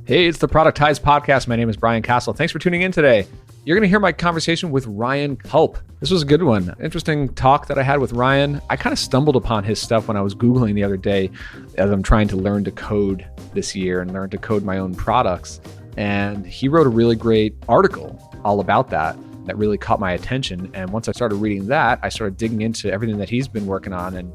Hey, it's the Productize Podcast. My name is Brian Castle. Thanks for tuning in today. You're going to hear my conversation with Ryan Kulp. This was a good one. Interesting talk that I had with Ryan. I kind of stumbled upon his stuff when I was Googling the other day as I'm trying to learn to code this year and learn to code my own products. And he wrote a really great article all about that really caught my attention. And once I started reading that, I started digging into everything that he's been working on. And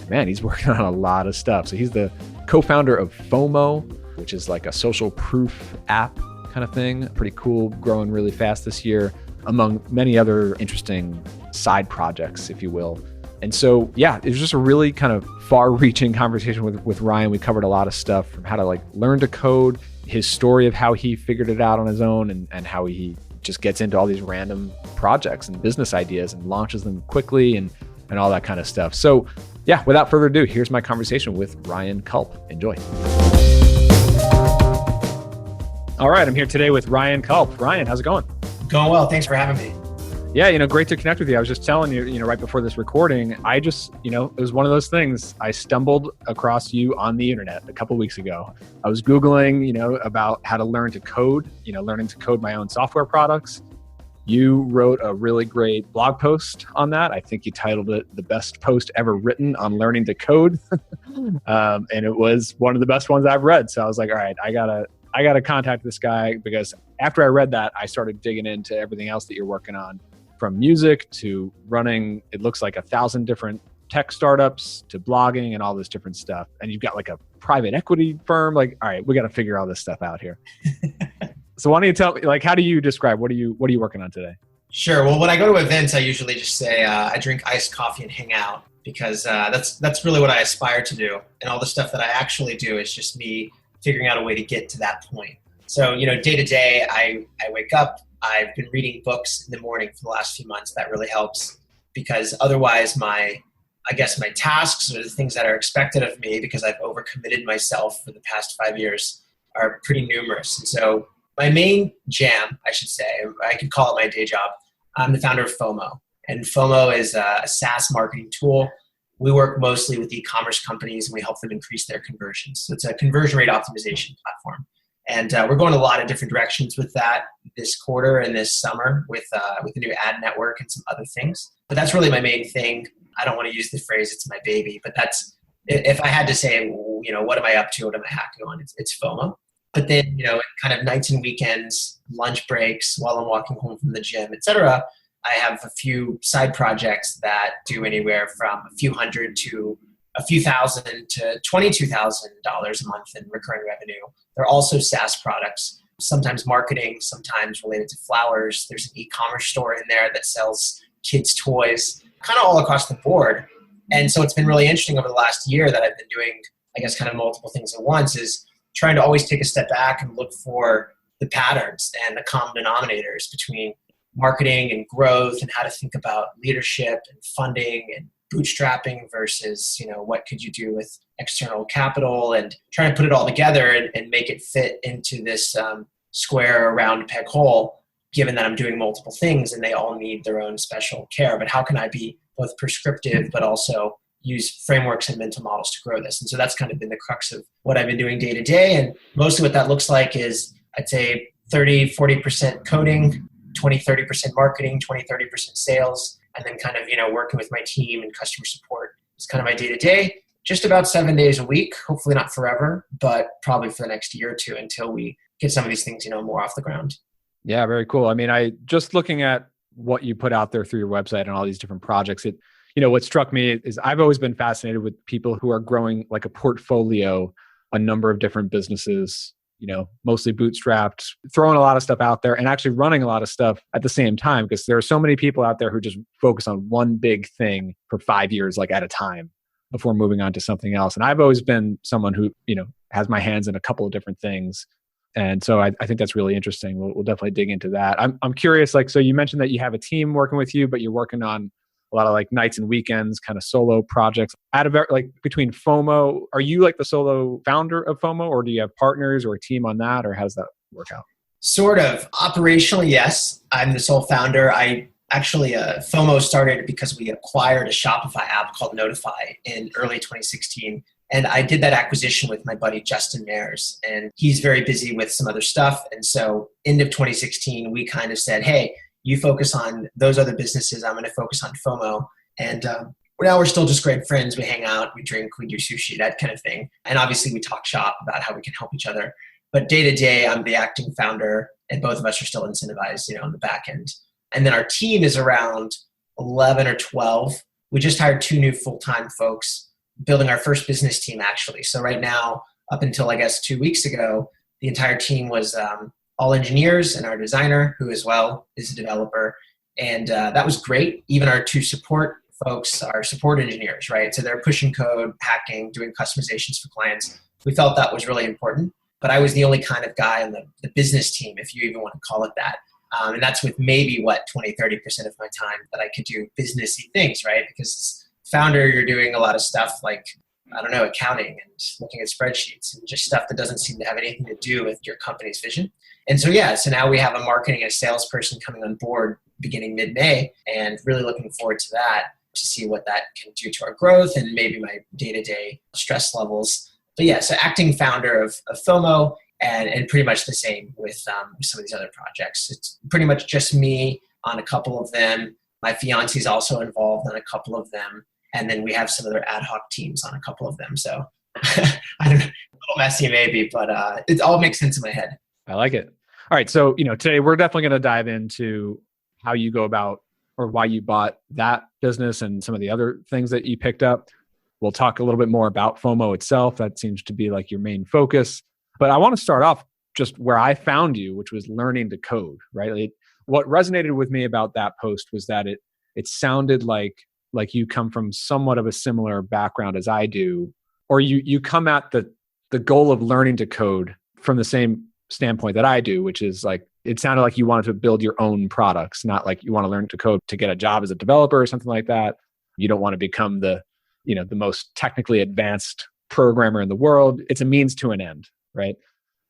man, he's working on a lot of stuff. So he's the co-founder of Fomo, which is like a social proof app kind of thing. Pretty cool, growing really fast this year, among many other interesting side projects, if you will. And so, yeah, it was just a really kind of far-reaching conversation with Ryan. We covered a lot of stuff from how to learn to code, his story of how he figured it out on his own, and how he just gets into all these random projects and business ideas and launches them quickly and all that kind of stuff. So yeah, without further ado, here's my conversation with Ryan Kulp. Enjoy. All right, I'm here today with Ryan Kulp. Ryan, how's it going? Going well. Thanks for having me. Yeah, great to connect with you. I was just telling you, right before this recording, I just, it was one of those things. I stumbled across you on the internet a couple of weeks ago. I was Googling, about how to learn to code, learning to code my own software products. You wrote a really great blog post on that. I think you titled it "The Best Post Ever Written on Learning to Code." And it was one of the best ones I've read. So I was like, all right, I gotta contact this guy, because after I read that, I started digging into everything else that you're working on, from music to running, it looks like 1,000 different tech startups to blogging and all this different stuff. And you've got like a private equity firm. All right, we got to figure all this stuff out here. So why don't you tell me, how do you describe, what are you working on today? Sure. Well, when I go to events, I usually just say I drink iced coffee and hang out, because that's really what I aspire to do. And all the stuff that I actually do is just me figuring out a way to get to that point. So, day to day, I wake up, I've been reading books in the morning for the last few months. That really helps, because otherwise my tasks or the things that are expected of me, because I've overcommitted myself for the past 5 years, are pretty numerous. And so my main jam, I should say, I could call it my day job. I'm the founder of Fomo, and Fomo is a SaaS marketing tool. We work mostly with e-commerce companies, and we help them increase their conversions. So it's a conversion rate optimization platform. And we're going a lot of different directions with that this quarter and this summer with the new ad network and some other things. But that's really my main thing. I don't want to use the phrase "it's my baby," but that's, if I had to say, what am I up to? What am I hacking on? It's Fomo. But then, kind of nights and weekends, lunch breaks, while I'm walking home from the gym, etc., I have a few side projects that do anywhere from a few hundred to a few thousand to $22,000 a month in recurring revenue. They're also SaaS products, sometimes marketing, sometimes related to flowers. There's an e-commerce store in there that sells kids' toys, kind of all across the board. And so it's been really interesting over the last year that I've been doing, I guess, kind of multiple things at once, is trying to always take a step back and look for the patterns and the common denominators between marketing and growth, and how to think about leadership and funding and bootstrapping versus, what could you do with external capital, and trying to put it all together and make it fit into this square or round peg hole, given that I'm doing multiple things and they all need their own special care. But how can I be both prescriptive but also use frameworks and mental models to grow this? And so that's kind of been the crux of what I've been doing day to day. And mostly what that looks like is, I'd say 30-40% coding, 20-30% marketing, 20-30% sales, and then kind of, working with my team and customer support is kind of my day to day. Just about 7 days a week, hopefully not forever, but probably for the next year or two, until we get some of these things, more off the ground. Yeah, very cool. I mean, I just looking at what you put out there through your website and all these different projects, what struck me is I've always been fascinated with people who are growing like a portfolio, a number of different businesses, mostly bootstrapped, throwing a lot of stuff out there and actually running a lot of stuff at the same time, because there are so many people out there who just focus on one big thing for 5 years, at a time, before moving on to something else. And I've always been someone who, has my hands in a couple of different things. And so I think that's really interesting. We'll definitely dig into that. I'm curious, so you mentioned that you have a team working with you, but you're working on a lot of nights and weekends, kind of solo projects. Out of between Fomo, are you the solo founder of Fomo, or do you have partners or a team on that, or how does that work out? Sort of. Operationally, yes. I'm the sole founder. Fomo started because we acquired a Shopify app called Notify in early 2016. And I did that acquisition with my buddy, Justin Mayers, and he's very busy with some other stuff. And so end of 2016, we kind of said, hey, you focus on those other businesses. I'm going to focus on FOMO. And now we're still just great friends. We hang out, we drink, we do sushi, that kind of thing. And obviously we talk shop about how we can help each other. But day to day, I'm the acting founder, and both of us are still incentivized, on the back end. And then our team is around 11 or 12. We just hired 2 new full-time folks, building our first business team, actually. So right now, up until, I guess, 2 weeks ago, the entire team was all engineers and our designer, who as well is a developer. And that was great. Even our 2 support folks are support engineers, right? So they're pushing code, hacking, doing customizations for clients. We felt that was really important. But I was the only kind of guy on the business team, if you even want to call it that. And that's with maybe, 20, 30% of my time that I could do businessy things, right? Because as founder, you're doing a lot of stuff like, accounting and looking at spreadsheets and just stuff that doesn't seem to have anything to do with your company's vision. And so now we have a marketing and a salesperson coming on board beginning mid-May, and really looking forward to that, to see what that can do to our growth and maybe my day-to-day stress levels. But so acting founder of FOMO, and pretty much the same with some of these other projects. It's pretty much just me on a couple of them. My fiance is also involved on a couple of them. And then we have some other ad hoc teams on a couple of them. So I don't know, a little messy maybe, but it all makes sense in my head. I like it. All right. So, today we're definitely going to dive into how you go about, or why you bought that business and some of the other things that you picked up. We'll talk a little bit more about FOMO itself. That seems to be like your main focus. But I want to start off just where I found you, which was learning to code, right? What resonated with me about that post was that it sounded like you come from somewhat of a similar background as I do, or you come at the goal of learning to code from the same standpoint that I do, which is like, it sounded like you wanted to build your own products, not like you want to learn to code to get a job as a developer or something like that. You don't want to become the most technically advanced programmer in the world. It's a means to an end, right?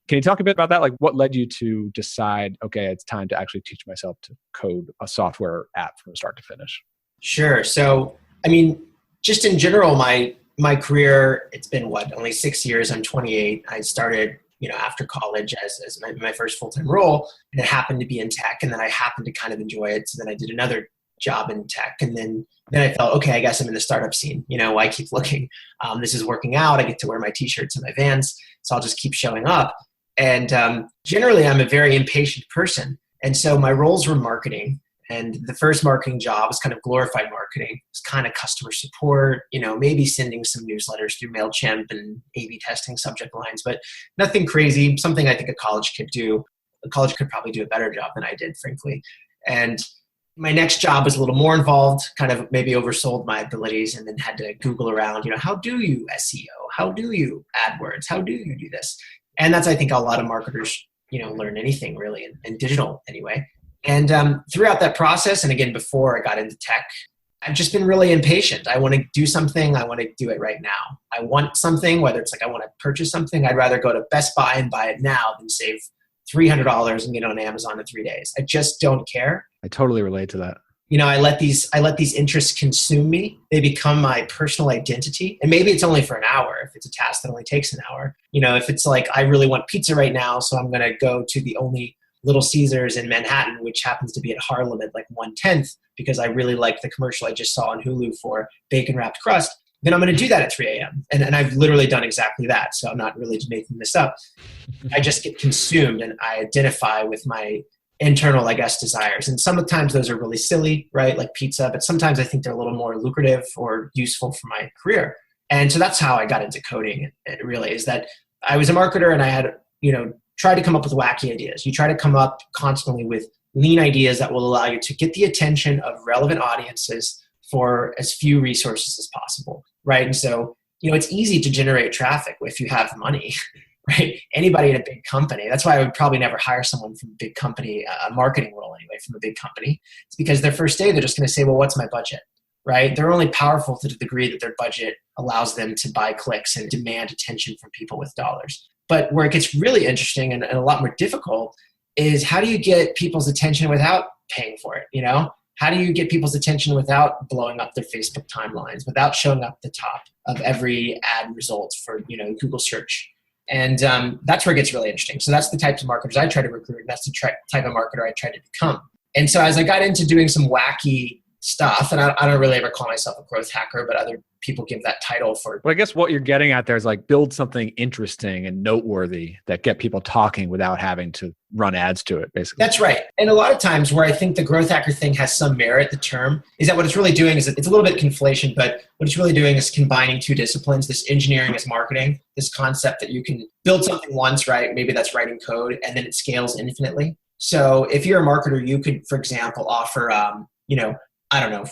Can you talk a bit about that? Like, what led you to decide, okay, it's time to actually teach myself to code a software app from start to finish? Sure. So, just in general, my career, it's been only 6 years. I'm 28. I started, after college as my first full-time role, and it happened to be in tech. And then I happened to kind of enjoy it. So then I did another job in tech. And then I felt, okay, I guess I'm in the startup scene. Why keep looking? This is working out. I get to wear my t-shirts and my Vans. So I'll just keep showing up. And generally, I'm a very impatient person. And so my roles were marketing. And the first marketing job was kind of glorified marketing. It's kind of customer support, maybe sending some newsletters through MailChimp and A/B testing subject lines, but nothing crazy, something I think a college could do. A college could probably do a better job than I did, frankly. And my next job was a little more involved, kind of maybe oversold my abilities, and then had to Google around, how do you SEO? How do you AdWords? How do you do this? And that's, I think, a lot of marketers, learn anything really in digital anyway. And throughout that process, and again, before I got into tech, I've just been really impatient. I want to do something. I want to do it right now. I want something, whether it's like I want to purchase something, I'd rather go to Best Buy and buy it now than save $300 and get it on Amazon in 3 days. I just don't care. I totally relate to that. I let these interests consume me. They become my personal identity. And maybe it's only for an hour if it's a task that only takes an hour. If it's like, I really want pizza right now, so I'm going to go to the only Little Caesars in Manhattan, which happens to be at Harlem at like 1/10, because I really like the commercial I just saw on Hulu for bacon wrapped crust, then I'm going to do that at 3 a.m. And I've literally done exactly that. So I'm not really just making this up. I just get consumed and I identify with my internal, I guess, desires. And sometimes those are really silly, right? Like pizza, but sometimes I think they're a little more lucrative or useful for my career. And so that's how I got into coding. It really is that I was a marketer and I had, try to come up with wacky ideas. You try to come up constantly with lean ideas that will allow you to get the attention of relevant audiences for as few resources as possible, right? And so, it's easy to generate traffic if you have money, right? Anybody at a big company. That's why I would probably never hire someone from a big company, a marketing role anyway, from a big company. It's because their first day, they're just going to say, well, what's my budget, right? They're only powerful to the degree that their budget allows them to buy clicks and demand attention from people with dollars. But where it gets really interesting and a lot more difficult is, how do you get people's attention without paying for it? How do you get people's attention without blowing up their Facebook timelines, without showing up at the top of every ad results for, Google search? And that's where it gets really interesting. So that's the types of marketers I try to recruit. And that's the type of marketer I try to become. And so as I got into doing some wacky stuff, and I don't really ever call myself a growth hacker, but other people give that title for. Well, I guess what you're getting at there is like build something interesting and noteworthy that get people talking without having to run ads to it, basically. That's right. And a lot of times where I think the growth hacker thing has some merit, the term, is that what it's really doing is it's a little bit conflation, but what it's really doing is combining two disciplines, this engineering as marketing, this concept that you can build something once, right? Maybe that's writing code, and then it scales infinitely. So if you're a marketer, you could, for example, offer,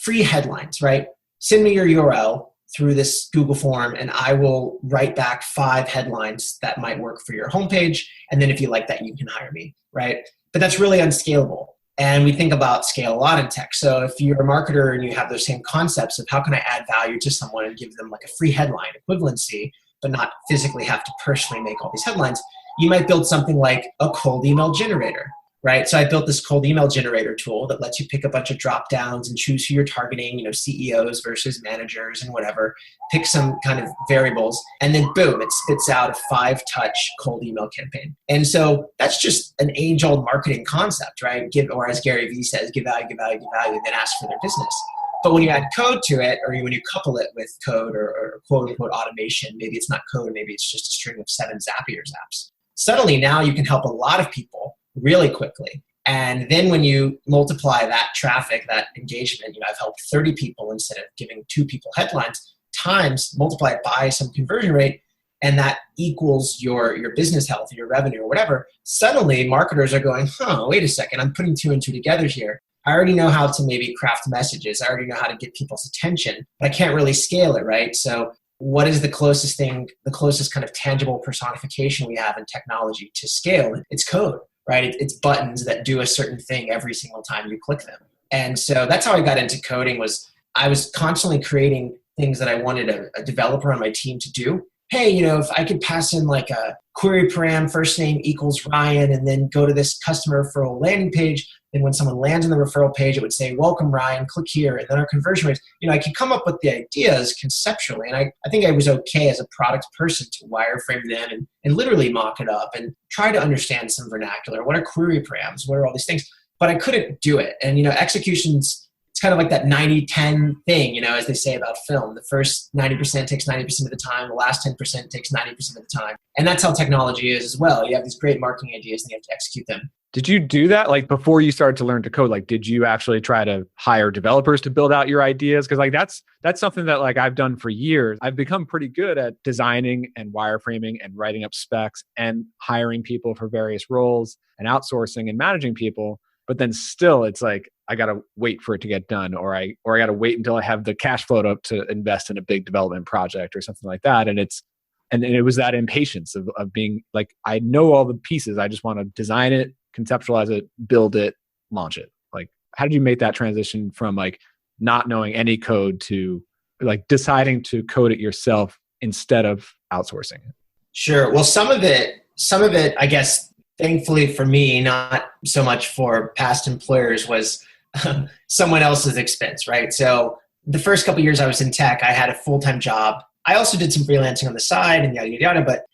free headlines, right? Send me your URL through this Google form, and I will write back 5 headlines that might work for your homepage. And then if you like that, you can hire me, right? But that's really unscalable. And we think about scale a lot in tech. So if you're a marketer and you have those same concepts of how can I add value to someone and give them like a free headline equivalency, but not physically have to personally make all these headlines, you might build something like a cold email generator. Right. So I built this cold email generator tool that lets you pick a bunch of drop downs and choose who you're targeting, CEOs versus managers and whatever, pick some kind of variables, and then boom, it spits out a 5-touch cold email campaign. And so that's just an age-old marketing concept, right? Or as Gary Vee says, give value, then ask for their business. But when you add code to it, or when you couple it with code or quote unquote automation, maybe it's not code, maybe it's just a string of 7 Zapier's apps. Suddenly now you can help a lot of people really quickly. And then when you multiply that traffic, that engagement, I've helped 30 people instead of giving 2 people headlines, times multiply it by some conversion rate, and that equals your business health, your revenue or whatever. Suddenly marketers are going, wait a second, I'm putting 2 and 2 together here. I already know how to maybe craft messages. I already know how to get people's attention, but I can't really scale it, right? So what is the closest kind of tangible personification we have in technology to scale? It's code. Right? It's buttons that do a certain thing every single time you click them. And so that's how I got into coding. Was I was constantly creating things that I wanted a developer on my team to do. Hey, if I could pass in like a query param first name equals Ryan, and then go to this customer referral landing page, then when someone lands on the referral page, it would say, welcome Ryan, click here. And then our conversion rates, I could come up with the ideas conceptually. And I think I was okay as a product person to wireframe them and literally mock it up and try to understand some vernacular. What are query params? What are all these things? But I couldn't do it. And, execution's, it's kind of like that 90-10 thing, as they say about film. The first 90% takes 90% of the time. The last 10% takes 90% of the time. And that's how technology is as well. You have these great marketing ideas and you have to execute them. Did you do that? Like before you started to learn to code, like did you actually try to hire developers to build out your ideas? Because like that's something that like I've done for years. I've become pretty good at designing and wireframing and writing up specs and hiring people for various roles and outsourcing and managing people. But then still it's like I got to wait for it to get done, or I got to wait until I have the cash flow to invest in a big development project or something like that. And it was that impatience of being like, I know all the pieces. I just want to design it, conceptualize it, build it, launch it. Like, how did you make that transition from like not knowing any code to like deciding to code it yourself instead of outsourcing it? Sure. Well, some of it, I guess, thankfully for me, not so much for past employers, was someone else's expense, right? So the first couple of years I was in tech, I had a full-time job. I also did some freelancing on the side and yada, yada, yada, but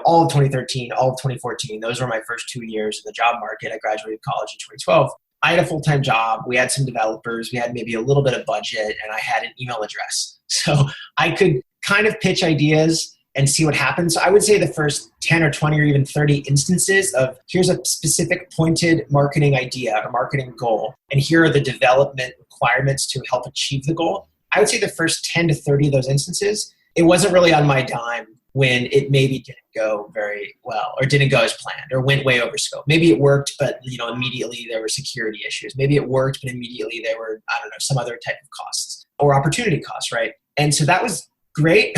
all of 2013, all of 2014, those were my first 2 years in the job market. I graduated college in 2012. I had a full-time job. We had some developers. We had maybe a little bit of budget, and I had an email address. So I could kind of pitch ideas and see what happens. So I would say the first 10 or 20 or even 30 instances of here's a specific pointed marketing idea or marketing goal, and here are the development requirements to help achieve the goal. I would say the first 10 to 30 of those instances, it wasn't really on my dime when it maybe didn't go very well or didn't go as planned or went way over scope. Maybe it worked, but immediately there were security issues. Maybe it worked, but immediately there were, some other type of costs or opportunity costs, right? And so that was great.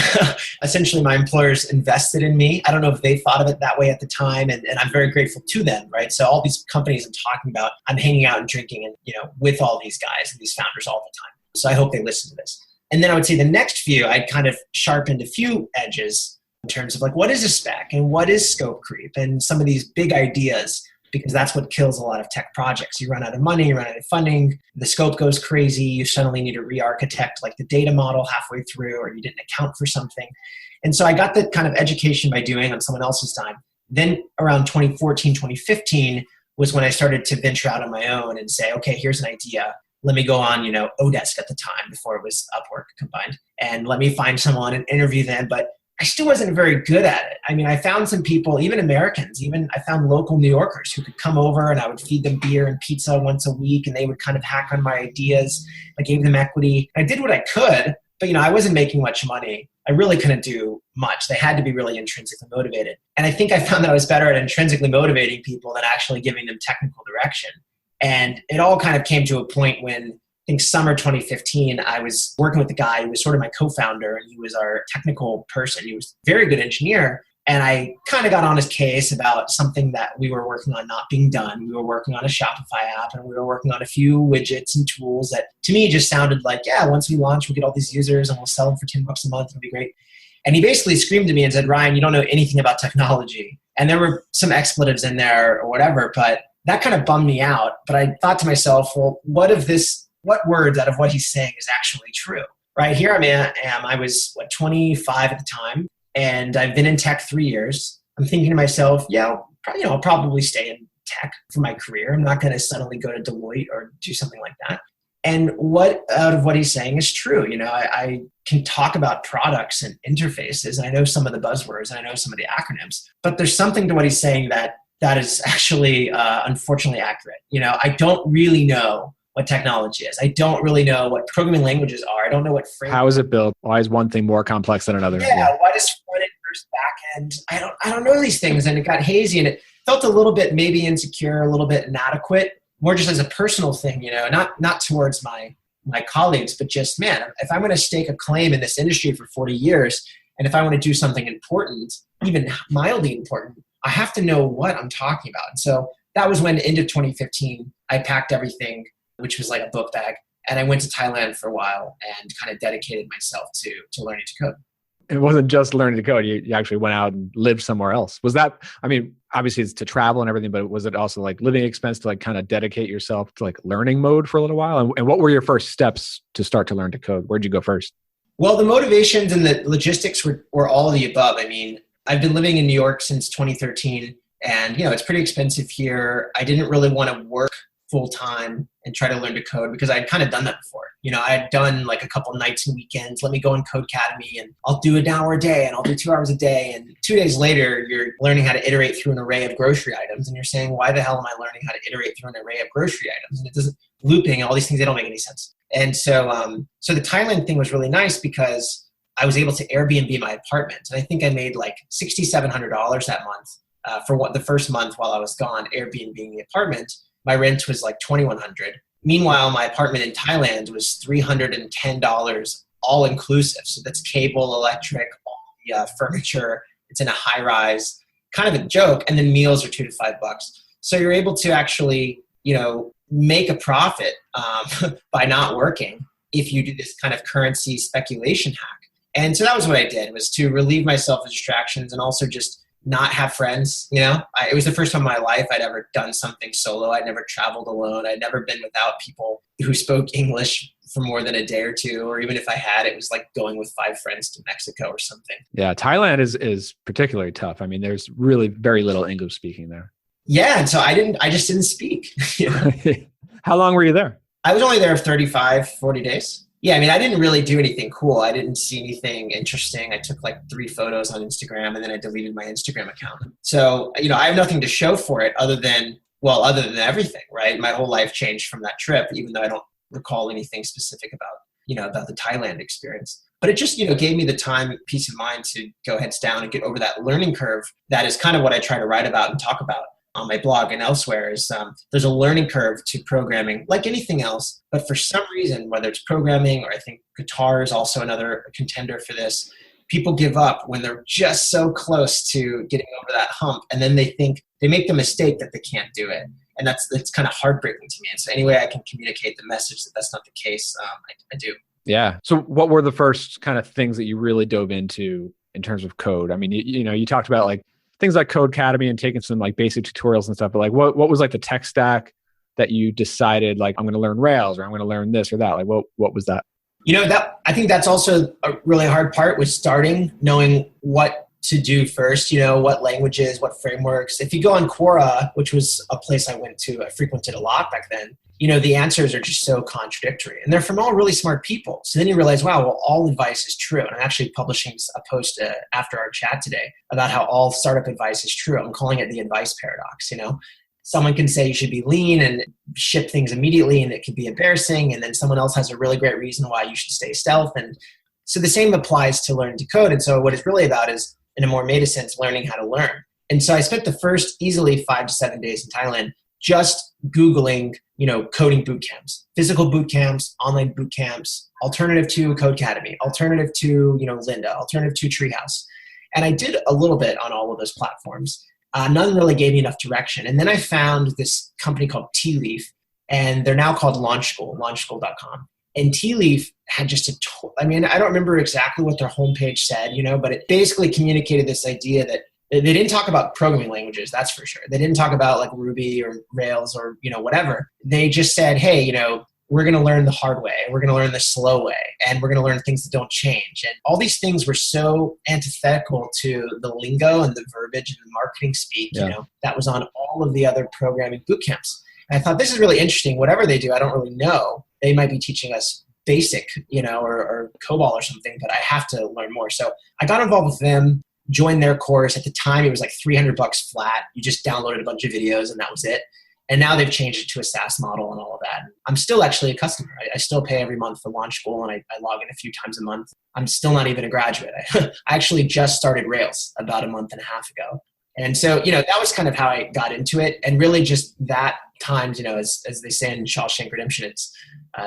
Essentially, my employers invested in me. I don't know if they thought of it that way at the time, and I'm very grateful to them, right? So all these companies I'm talking about, I'm hanging out and drinking and, with all these guys and these founders all the time. So I hope they listen to this. And then I would say the next few, I'd kind of sharpened a few edges in terms of like, what is a spec and what is scope creep and some of these big ideas. because that's what kills a lot of tech projects. You run out of money, you run out of funding, the scope goes crazy, you suddenly need to re-architect like the data model halfway through, or you didn't account for something. And so I got that kind of education by doing on someone else's time. Then around 2014, 2015 was when I started to venture out on my own and say, okay, here's an idea. Let me go on, Odesk at the time before it was Upwork combined, and let me find someone and interview them. But I still wasn't very good at it. I mean, I found some people, even Americans, I found local New Yorkers who could come over and I would feed them beer and pizza once a week, and they would kind of hack on my ideas. I gave them equity. I did what I could, but I wasn't making much money. I really couldn't do much. They had to be really intrinsically motivated. And I think I found that I was better at intrinsically motivating people than actually giving them technical direction. And it all kind of came to a point when, I think summer 2015, I was working with a guy who was sort of my co-founder, and he was our technical person. He was a very good engineer. And I kind of got on his case about something that we were working on not being done. We were working on a Shopify app, and we were working on a few widgets and tools that to me just sounded like, yeah, once we launch, we'll get all these users and we'll sell them for $10 a month. It'll be great. And he basically screamed at me and said, Ryan, you don't know anything about technology. And there were some expletives in there or whatever, but that kind of bummed me out. But I thought to myself, well, what words out of what he's saying is actually true? Right here I was 25 at the time, and I've been in tech 3 years. I'm thinking to myself, yeah, I'll probably stay in tech for my career. I'm not going to suddenly go to Deloitte or do something like that. And what out of what he's saying is true? I can talk about products and interfaces, and I know some of the buzzwords, and I know some of the acronyms, but there's something to what he's saying that is actually unfortunately accurate. I don't really know what technology is. I don't really know what programming languages are. I don't know what framework. How is it built? Why is one thing more complex than another? Yeah. Why does front end versus back end? I don't know these things, and it got hazy, and it felt a little bit maybe insecure, a little bit inadequate, more just as a personal thing, not towards my colleagues, but just, man, if I'm going to stake a claim in this industry for 40 years, and if I want to do something important, even mildly important, I have to know what I'm talking about. And so that was when, end of 2015, I packed everything, which was like a book bag, and I went to Thailand for a while and kind of dedicated myself to learning to code. It wasn't just learning to code. You actually went out and lived somewhere else. Was that, obviously it's to travel and everything, but was it also like living expense to like kind of dedicate yourself to like learning mode for a little while? And what were your first steps to start to learn to code? Where'd you go first? Well, the motivations and the logistics were all of the above. I've been living in New York since 2013, and it's pretty expensive here. I didn't really want to work full time and try to learn to code because I'd kind of done that before. I had done like a couple nights and weekends. Let me go in Codecademy and I'll do an hour a day and I'll do 2 hours a day. And 2 days later, you're learning how to iterate through an array of grocery items. And you're saying, why the hell am I learning how to iterate through an array of grocery items? And it doesn't looping and all these things, they don't make any sense. And so, so the Thailand thing was really nice because I was able to Airbnb my apartment. And I think I made like $6,700 that month for the first month while I was gone, Airbnb the apartment. My rent was like $2,100. Meanwhile, my apartment in Thailand was $310 all inclusive. So that's cable, electric, all the furniture. It's in a high rise, kind of a joke. And then meals are $2 to $5. So you're able to actually, make a profit by not working if you do this kind of currency speculation hack. And so that was what I did, was to relieve myself of distractions and also just not have friends. It was the first time in my life I'd ever done something solo. I'd never traveled alone. I'd never been without people who spoke English for more than a day or two, or even if I had, it was like going with 5 friends to Mexico or something. Yeah, Thailand is particularly tough. There's really very little English speaking there. Yeah, and so I just didn't speak. How long were you there? I was only there 35, 40 days. Yeah, I didn't really do anything cool. I didn't see anything interesting. I took like 3 photos on Instagram and then I deleted my Instagram account. So, I have nothing to show for it other than everything, right? My whole life changed from that trip, even though I don't recall anything specific about the Thailand experience. But it just, gave me the time, peace of mind to go heads down and get over that learning curve. That is kind of what I try to write about and talk about on my blog and elsewhere is there's a learning curve to programming like anything else. But for some reason, whether it's programming or I think guitar is also another contender for this, people give up when they're just so close to getting over that hump. And then they make the mistake that they can't do it. And that's kind of heartbreaking to me. And so any way I can communicate the message that that's not the case, I do. Yeah. So what were the first kind of things that you really dove into in terms of code? You talked about like things like Codecademy and taking some like basic tutorials and stuff. But like, what was like the tech stack that you decided like I'm going to learn Rails or I'm going to learn this or that? Like, what was that? That I think that's also a really hard part with starting, knowing what to do first, what languages, what frameworks. If you go on Quora, which was a place I frequented a lot back then, the answers are just so contradictory. And they're from all really smart people. So then you realize, wow, well, all advice is true. And I'm actually publishing a post after our chat today about how all startup advice is true. I'm calling it the advice paradox, Someone can say you should be lean and ship things immediately, and it can be embarrassing. And then someone else has a really great reason why you should stay stealth. And so the same applies to learning to code. And so what it's really about is, in a more meta sense, learning how to learn. And so I spent the first easily 5 to 7 days in Thailand just Googling, coding boot camps, physical boot camps, online boot camps, alternative to Codecademy, alternative to, Lynda, alternative to Treehouse. And I did a little bit on all of those platforms. None really gave me enough direction. And then I found this company called Tea Leaf, and they're now called Launch School, launchschool.com. And Tea Leaf had just I don't remember exactly what their homepage said, but it basically communicated this idea that they didn't talk about programming languages, that's for sure. They didn't talk about like Ruby or Rails or, whatever. They just said, hey, we're going to learn the hard way. We're going to learn the slow way. And we're going to learn things that don't change. And all these things were so antithetical to the lingo and the verbiage and the marketing speak, that was on all of the other programming boot camps. And I thought, this is really interesting. Whatever they do, I don't really know. They might be teaching us basic, or COBOL or something, but I have to learn more. So I got involved with them, joined their course. At the time, it was like $300 flat. You just downloaded a bunch of videos and that was it. And now they've changed it to a SaaS model and all of that. I'm still actually a customer. I still pay every month for Launch School, and I log in a few times a month. I'm still not even a graduate. I actually just started Rails about a month and a half ago. And so, that was kind of how I got into it. And really just that times, as they say in Shawshank Redemption, it's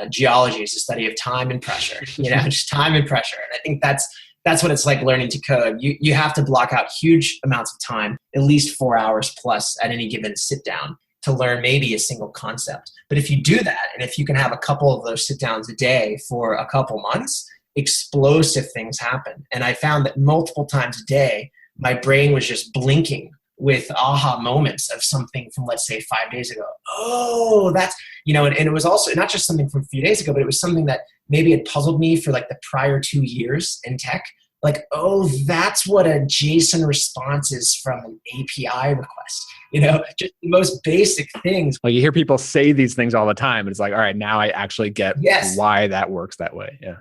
geology is the study of time and pressure, just time and pressure. And I think that's what it's like learning to code. You have to block out huge amounts of time, at least 4 hours plus at any given sit down, to learn maybe a single concept. But if you do that, and if you can have a couple of those sit downs a day for a couple months, explosive things happen. And I found that multiple times a day, my brain was just blinking with aha moments of something from, let's say, 5 days ago. Oh, that's, and it was also not just something from a few days ago, but it was something that maybe had puzzled me for like the prior 2 years in tech. Like, oh, that's what a JSON response is from an API request. Just the most basic things. Like you hear people say these things all the time. And it's like, all right, now I actually get why that works that way. Yeah.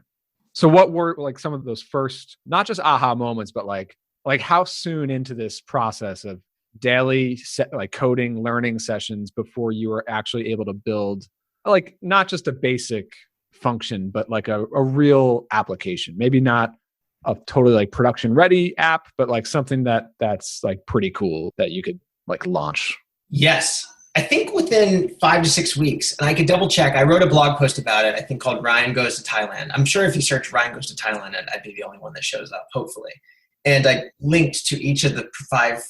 So what were like some of those first, not just aha moments, but like how soon into this process of daily coding, learning sessions before you were actually able to build like not just a basic function, but like a real application, maybe not a totally like production ready app, but like something that's like pretty cool that you could like launch? Yes. I think within 5 to 6 weeks, and I could double check, I wrote a blog post about it, I think called Ryan Goes to Thailand. I'm sure if you search Ryan Goes to Thailand, I'd be the only one that shows up, hopefully. And I linked to each of the five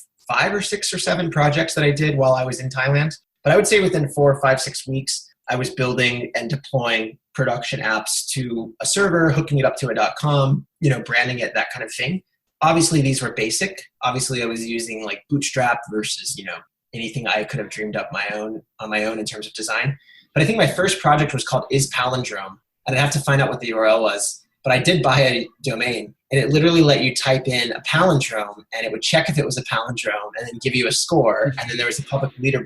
or 6 or 7 projects that I did while I was in Thailand. But I would say within 4, 5, 6 weeks, I was building and deploying production apps to a server, hooking it up to a .com, branding it, that kind of thing. Obviously, these were basic. Obviously, I was using like Bootstrap versus, anything I could have dreamed up on my own in terms of design. But I think my first project was called Is Palindrome. And I'd have to find out what the URL was. But I did buy a domain, and it literally let you type in a palindrome, and it would check if it was a palindrome and then give you a score. And then there was a public leaderboard.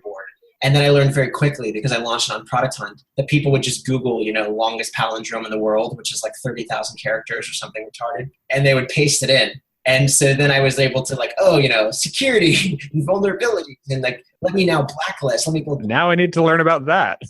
And then I learned very quickly, because I launched it on Product Hunt, that people would just Google, longest palindrome in the world, which is like 30,000 characters or something retarded. And they would paste it in. And so then I was able to security and vulnerability, and like, let me now blacklist. Let me go. Now I need to learn about that.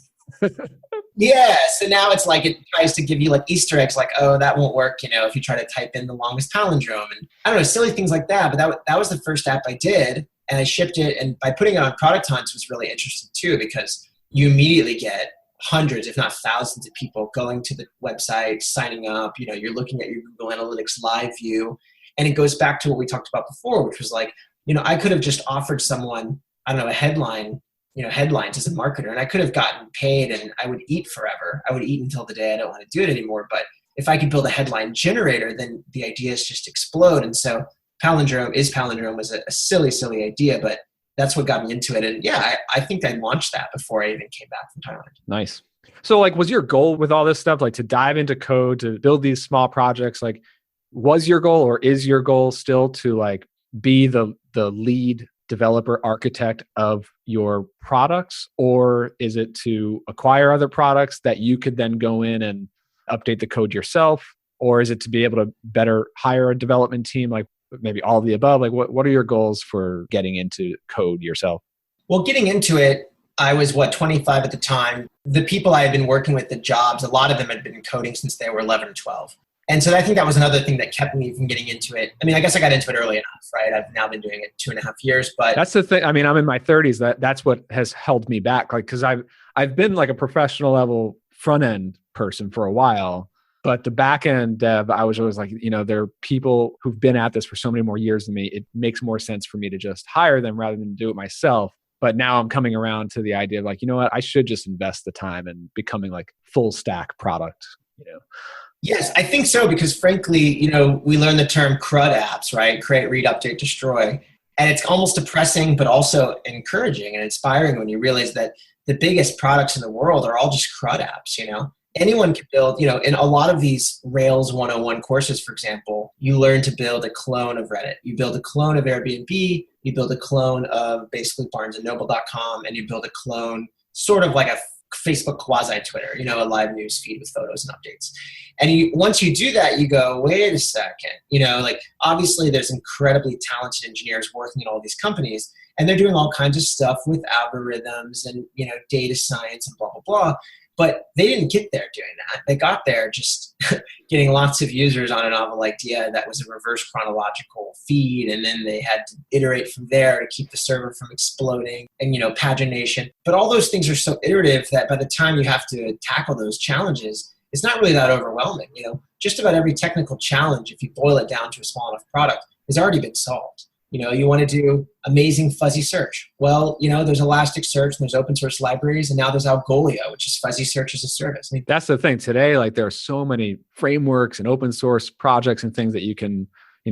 Yeah. So now it's like, it tries to give you like Easter eggs, like, oh, that won't work, if you try to type in the longest palindrome, and I don't know, silly things like that. But that was the first app I did, and I shipped it. And by putting it on Product Hunt was really interesting too, because you immediately get hundreds, if not thousands of people going to the website, signing up, you're looking at your Google Analytics live view. And it goes back to what we talked about before, which was like, I could have just offered someone, a headline, headlines as a marketer, and I could have gotten paid and I would eat forever. I would eat until the day I don't want to do it anymore. But if I could build a headline generator, then the ideas just explode. And so palindrome was a silly, silly idea, but that's what got me into it. And yeah, I think I launched that before I even came back from Thailand. Nice. So like, was your goal with all this stuff, like to dive into code, to build these small projects, like was your goal or is your goal still to like be the lead developer architect of your products? Or is it to acquire other products that you could then go in and update the code yourself? Or is it to be able to better hire a development team? Like maybe all of the above? Like what are your goals for getting into code yourself? Well, getting into it, I was 25 at the time. The people I had been working with, the jobs, a lot of them had been coding since they were 11 or 12. And so I think that was another thing that kept me from getting into it. I mean, I guess I got into it early enough, right? I've now been doing it 2.5 years, but that's the thing. I mean, I'm in my 30s. That's what has held me back. Like, cause I've been like a professional level front end person for a while, but the back end dev, I was always like, there are people who've been at this for so many more years than me. It makes more sense for me to just hire them rather than do it myself. But now I'm coming around to the idea of like, you know what, I should just invest the time in becoming like full stack product, Yes, I think so, because frankly, we learned the term CRUD apps, right? Create, read, update, destroy. And it's almost depressing, but also encouraging and inspiring when you realize that the biggest products in the world are all just CRUD apps, Anyone can build, in a lot of these Rails 101 courses, for example, you learn to build a clone of Reddit. You build a clone of Airbnb, you build a clone of basically barnesandnoble.com, and you build a clone sort of like a Facebook quasi-Twitter, a live news feed with photos and updates. And once you do that, you go, wait a second, obviously there's incredibly talented engineers working in all these companies, and they're doing all kinds of stuff with algorithms and, data science and blah, blah, blah. But they didn't get there doing that. They got there just getting lots of users on a novel idea that was a reverse chronological feed. And then they had to iterate from there to keep the server from exploding and, pagination. But all those things are so iterative that by the time you have to tackle those challenges, it's not really that overwhelming. Just about every technical challenge, if you boil it down to a small enough product, has already been solved. You want to do amazing fuzzy search. Well, there's Elasticsearch and there's open source libraries, and now there's Algolia, which is fuzzy search as a service. I mean, that's the thing today. Like there are so many frameworks and open source projects and things that you can,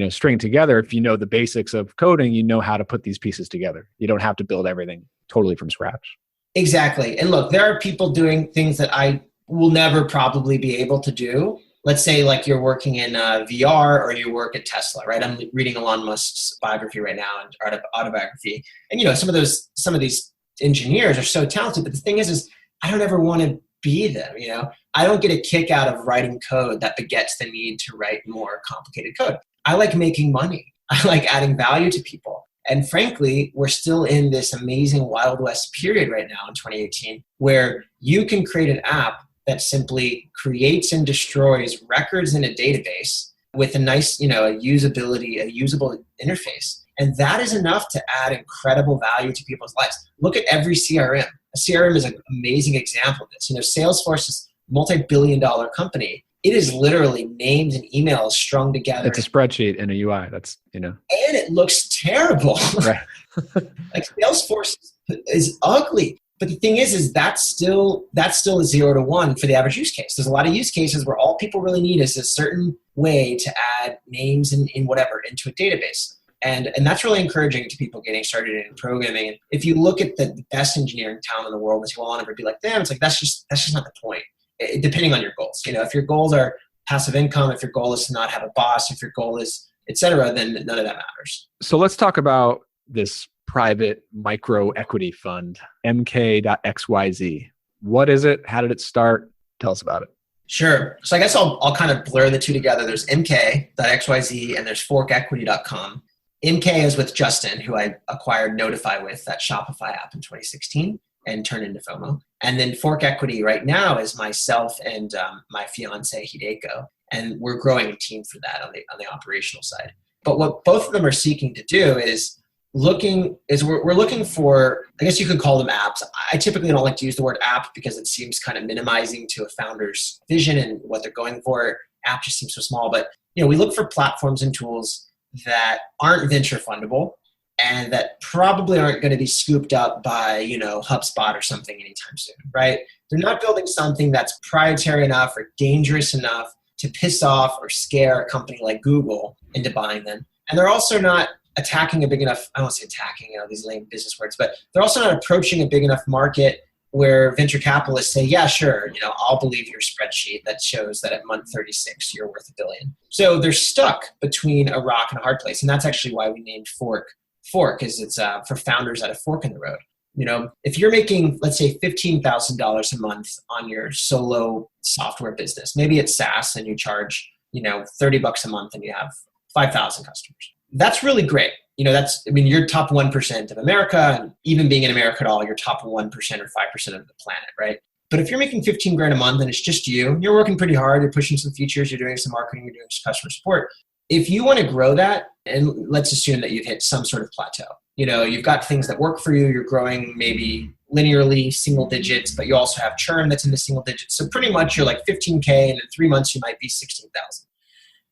string together. If you know the basics of coding, you know how to put these pieces together. You don't have to build everything totally from scratch. Exactly. And look, there are people doing things that I will never probably be able to do. Let's say like you're working in VR or you work at Tesla, right? I'm reading Elon Musk's biography right now, and autobiography. And some of these engineers are so talented, but the thing is I don't ever want to be them, I don't get a kick out of writing code that begets the need to write more complicated code. I like making money. I like adding value to people. And frankly, we're still in this amazing Wild West period right now in 2018 where you can create an app that simply creates and destroys records in a database with a nice, a usable interface. And that is enough to add incredible value to people's lives. Look at every CRM. A CRM is an amazing example of this. Salesforce is a multi-billion-dollar company. It is literally names and emails strung together. It's a spreadsheet in a UI. That's, And it looks terrible. Right. Like Salesforce is ugly. But the thing is that's still a 0 to 1 for the average use case. There's a lot of use cases where all people really need is a certain way to add names and whatever into a database. And that's really encouraging to people getting started in programming. And if you look at the best engineering talent in the world and say, well, I'll never be like them, it's like, that's just not the point. Depending on your goals. If your goals are passive income, if your goal is to not have a boss, if your goal is et cetera, then none of that matters. So let's talk about this private micro equity fund, MK.XYZ. What is it? How did it start? Tell us about it. Sure. So I guess I'll kind of blur the two together. There's MK.XYZ and there's forkequity.com. MK is with Justin, who I acquired Notify with, that Shopify app in 2016 and turned into Fomo. And then Fork Equity right now is myself and my fiance Hideko. And we're growing a team for that on the operational side. But what both of them are seeking to do is we're looking for, I guess you could call them apps. I typically don't like to use the word app because it seems kind of minimizing to a founder's vision and what they're going for. App just seems so small, but we look for platforms and tools that aren't venture fundable and that probably aren't going to be scooped up by, HubSpot or something anytime soon, right? They're not building something that's proprietary enough or dangerous enough to piss off or scare a company like Google into buying them. And they're also not attacking a big enough, I won't say attacking, these lame business words, but they're also not approaching a big enough market where venture capitalists say, yeah, sure, I'll believe your spreadsheet that shows that at month 36, you're worth $1 billion. So they're stuck between a rock and a hard place. And that's actually why we named Fork, because it's for founders at a fork in the road. If you're making, let's say, $15,000 a month on your solo software business, maybe it's SaaS and you charge, $30 a month and you have 5,000 customers. That's really great. You're top 1% of America, and even being in America at all, you're top 1% or 5% of the planet, right? But if you're making 15 grand a month and it's just you're working pretty hard, you're pushing some features, you're doing some marketing, you're doing some customer support. If you want to grow that, and let's assume that you've hit some sort of plateau, you've got things that work for you, you're growing maybe linearly single digits, but you also have churn that's in the single digits. So pretty much you're like 15K, and in 3 months you might be 16,000.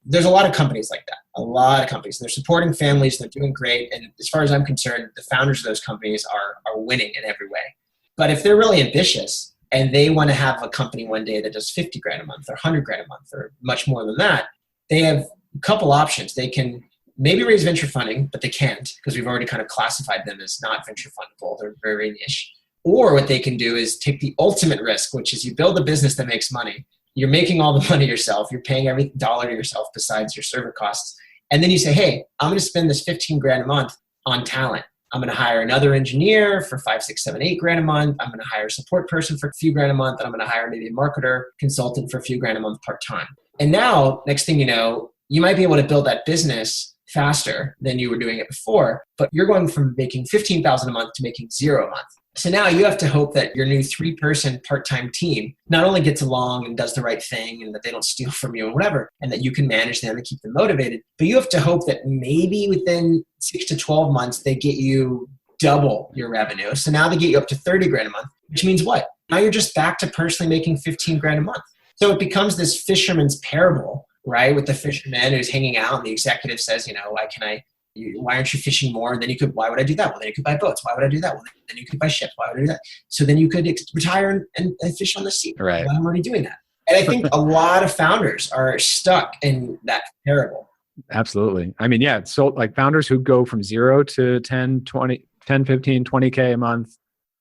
There's a lot of companies like that, a lot of companies. They're supporting families, they're doing great. And as far as I'm concerned, the founders of those companies are winning in every way. But if they're really ambitious and they want to have a company one day that does 50 grand a month or 100 grand a month or much more than that, they have a couple options. They can maybe raise venture funding, but they can't because we've already kind of classified them as not venture fundable. They're very niche. Or what they can do is take the ultimate risk, which is you build a business that makes money. You're making all the money yourself. You're paying every dollar to yourself besides your server costs. And then you say, hey, I'm going to spend this 15 grand a month on talent. I'm going to hire another engineer for 5, 6, 7, 8 grand a month. I'm going to hire a support person for a few grand a month. And I'm going to hire maybe a marketer consultant for a few grand a month part-time. And now, next thing you know, you might be able to build that business faster than you were doing it before, but you're going from making 15,000 a month to making 0 a month. So now you have to hope that your new 3-person part-time team not only gets along and does the right thing and that they don't steal from you and whatever, and that you can manage them and keep them motivated, but you have to hope that maybe within 6 to 12 months, they get you double your revenue. So now they get you up to 30 grand a month, which means what? Now you're just back to personally making 15 grand a month. So it becomes this fisherman's parable, right? With the fisherman who's hanging out and the executive says, why aren't you fishing more? And then why would I do that? Well, then you could buy boats. Why would I do that? Well, then you could buy ships. Why would I do that? So then you could retire and fish on the sea. Right. Well, I'm already doing that. And I think a lot of founders are stuck in that parable. Absolutely. So like founders who go from 0 to 10, 15, 20K a month,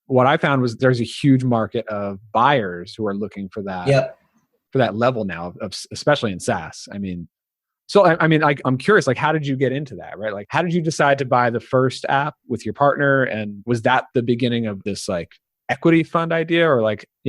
what I found was there's a huge market of buyers who are looking for that. Yep. For that level now, especially in SaaS. I'm curious, like, how did you get into that, right? Like, how did you decide to buy the first app with your partner? And was that the beginning of this like equity fund idea, or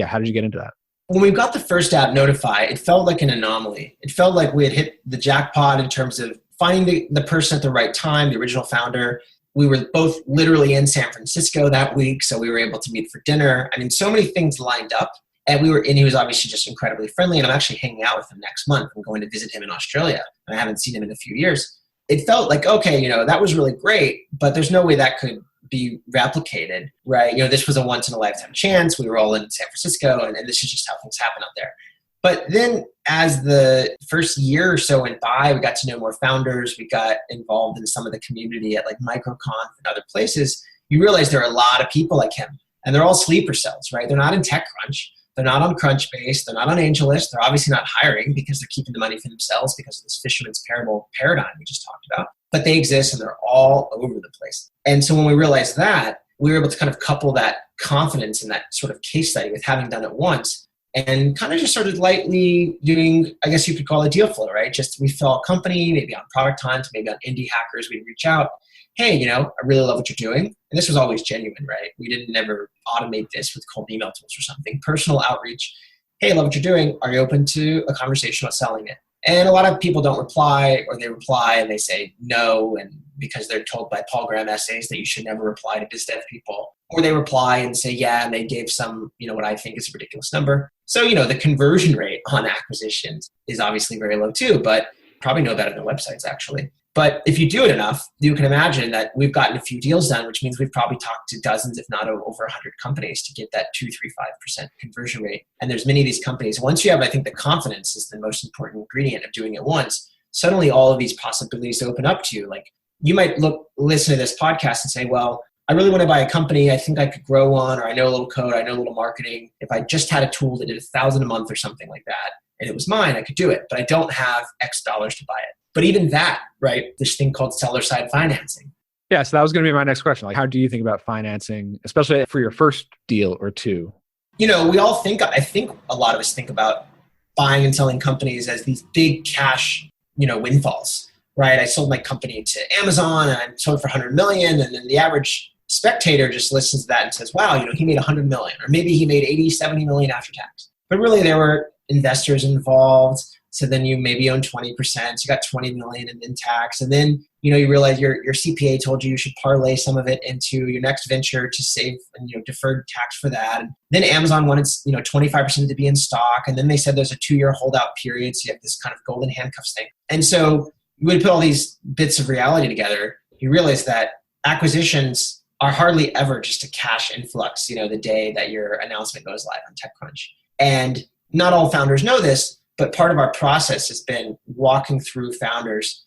how did you get into that? When we got the first app, Notify, it felt like an anomaly. It felt like we had hit the jackpot in terms of finding the person at the right time, the original founder. We were both literally in San Francisco that week, so we were able to meet for dinner. So many things lined up. And he was obviously just incredibly friendly. And I'm actually hanging out with him next month. I'm going to visit him in Australia. And I haven't seen him in a few years. It felt like, okay, that was really great, but there's no way that could be replicated, right? This was a once in a lifetime chance. We were all in San Francisco, and this is just how things happen out there. But then as the first year or so went by, we got to know more founders. We got involved in some of the community at like MicroConf and other places. You realize there are a lot of people like him, and they're all sleeper cells, right? They're not in TechCrunch. They're not on Crunchbase. They're not on AngelList. They're obviously not hiring because they're keeping the money for themselves because of this fisherman's parable paradigm we just talked about. But they exist and they're all over the place. And so when we realized that, we were able to kind of couple that confidence in that sort of case study with having done it once and kind of just started lightly doing, I guess you could call it deal flow, right? Just we saw a company, maybe on Product Hunt, maybe on Indie Hackers, we'd reach out. Hey, I really love what you're doing. And this was always genuine, right? We didn't never automate this with cold email tools or something. Personal outreach. Hey, I love what you're doing. Are you open to a conversation about selling it? And a lot of people don't reply, or they reply and they say no, and because they're told by Paul Graham essays that you should never reply to biz dev people. Or they reply and say yeah, and they gave some, what I think is a ridiculous number. So, the conversion rate on acquisitions is obviously very low too, but probably no better than websites actually. But if you do it enough, you can imagine that we've gotten a few deals done, which means we've probably talked to dozens, if not over 100 companies to get that 2-3-5% conversion rate. And there's many of these companies. Once you have, I think the confidence is the most important ingredient of doing it once. Suddenly all of these possibilities open up to you. Like you might listen to this podcast and say, well, I really want to buy a company I think I could grow on, or I know a little code, I know a little marketing. If I just had a tool that did $1,000 a month or something like that, and it was mine, I could do it, but I don't have X dollars to buy it. But even that, right, this thing called seller side financing. Yeah, so that was going to be my next question. Like, how do you think about financing, especially for your first deal or two? We all think, I think a lot of us think about buying and selling companies as these big cash, windfalls, right? I sold my company to Amazon and I sold for 100 million. And then the average spectator just listens to that and says, wow, he made 100 million, or maybe he made 80, 70 million after tax. But really there were investors involved. So then you maybe own 20%, so you got 20 million in tax. And then, you realize your CPA told you should parlay some of it into your next venture to save and, deferred tax for that. And then Amazon wanted, 25% to be in stock. And then they said there's a 2-year holdout period. So you have this kind of golden handcuffs thing. And so you would put all these bits of reality together. You realize that acquisitions are hardly ever just a cash influx, the day that your announcement goes live on TechCrunch. And not all founders know this, but part of our process has been walking founders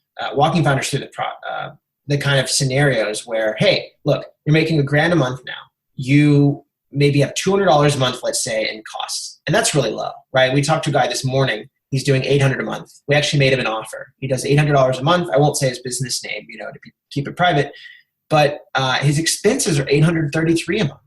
through the kind of scenarios where, hey, look, you're making $1,000 a month now. You maybe have $200 a month, let's say, in costs. And that's really low, right? We talked to a guy this morning. He's doing $800 a month. We actually made him an offer. He does $800 a month. I won't say his business name, keep it private. But his expenses are $833 a month.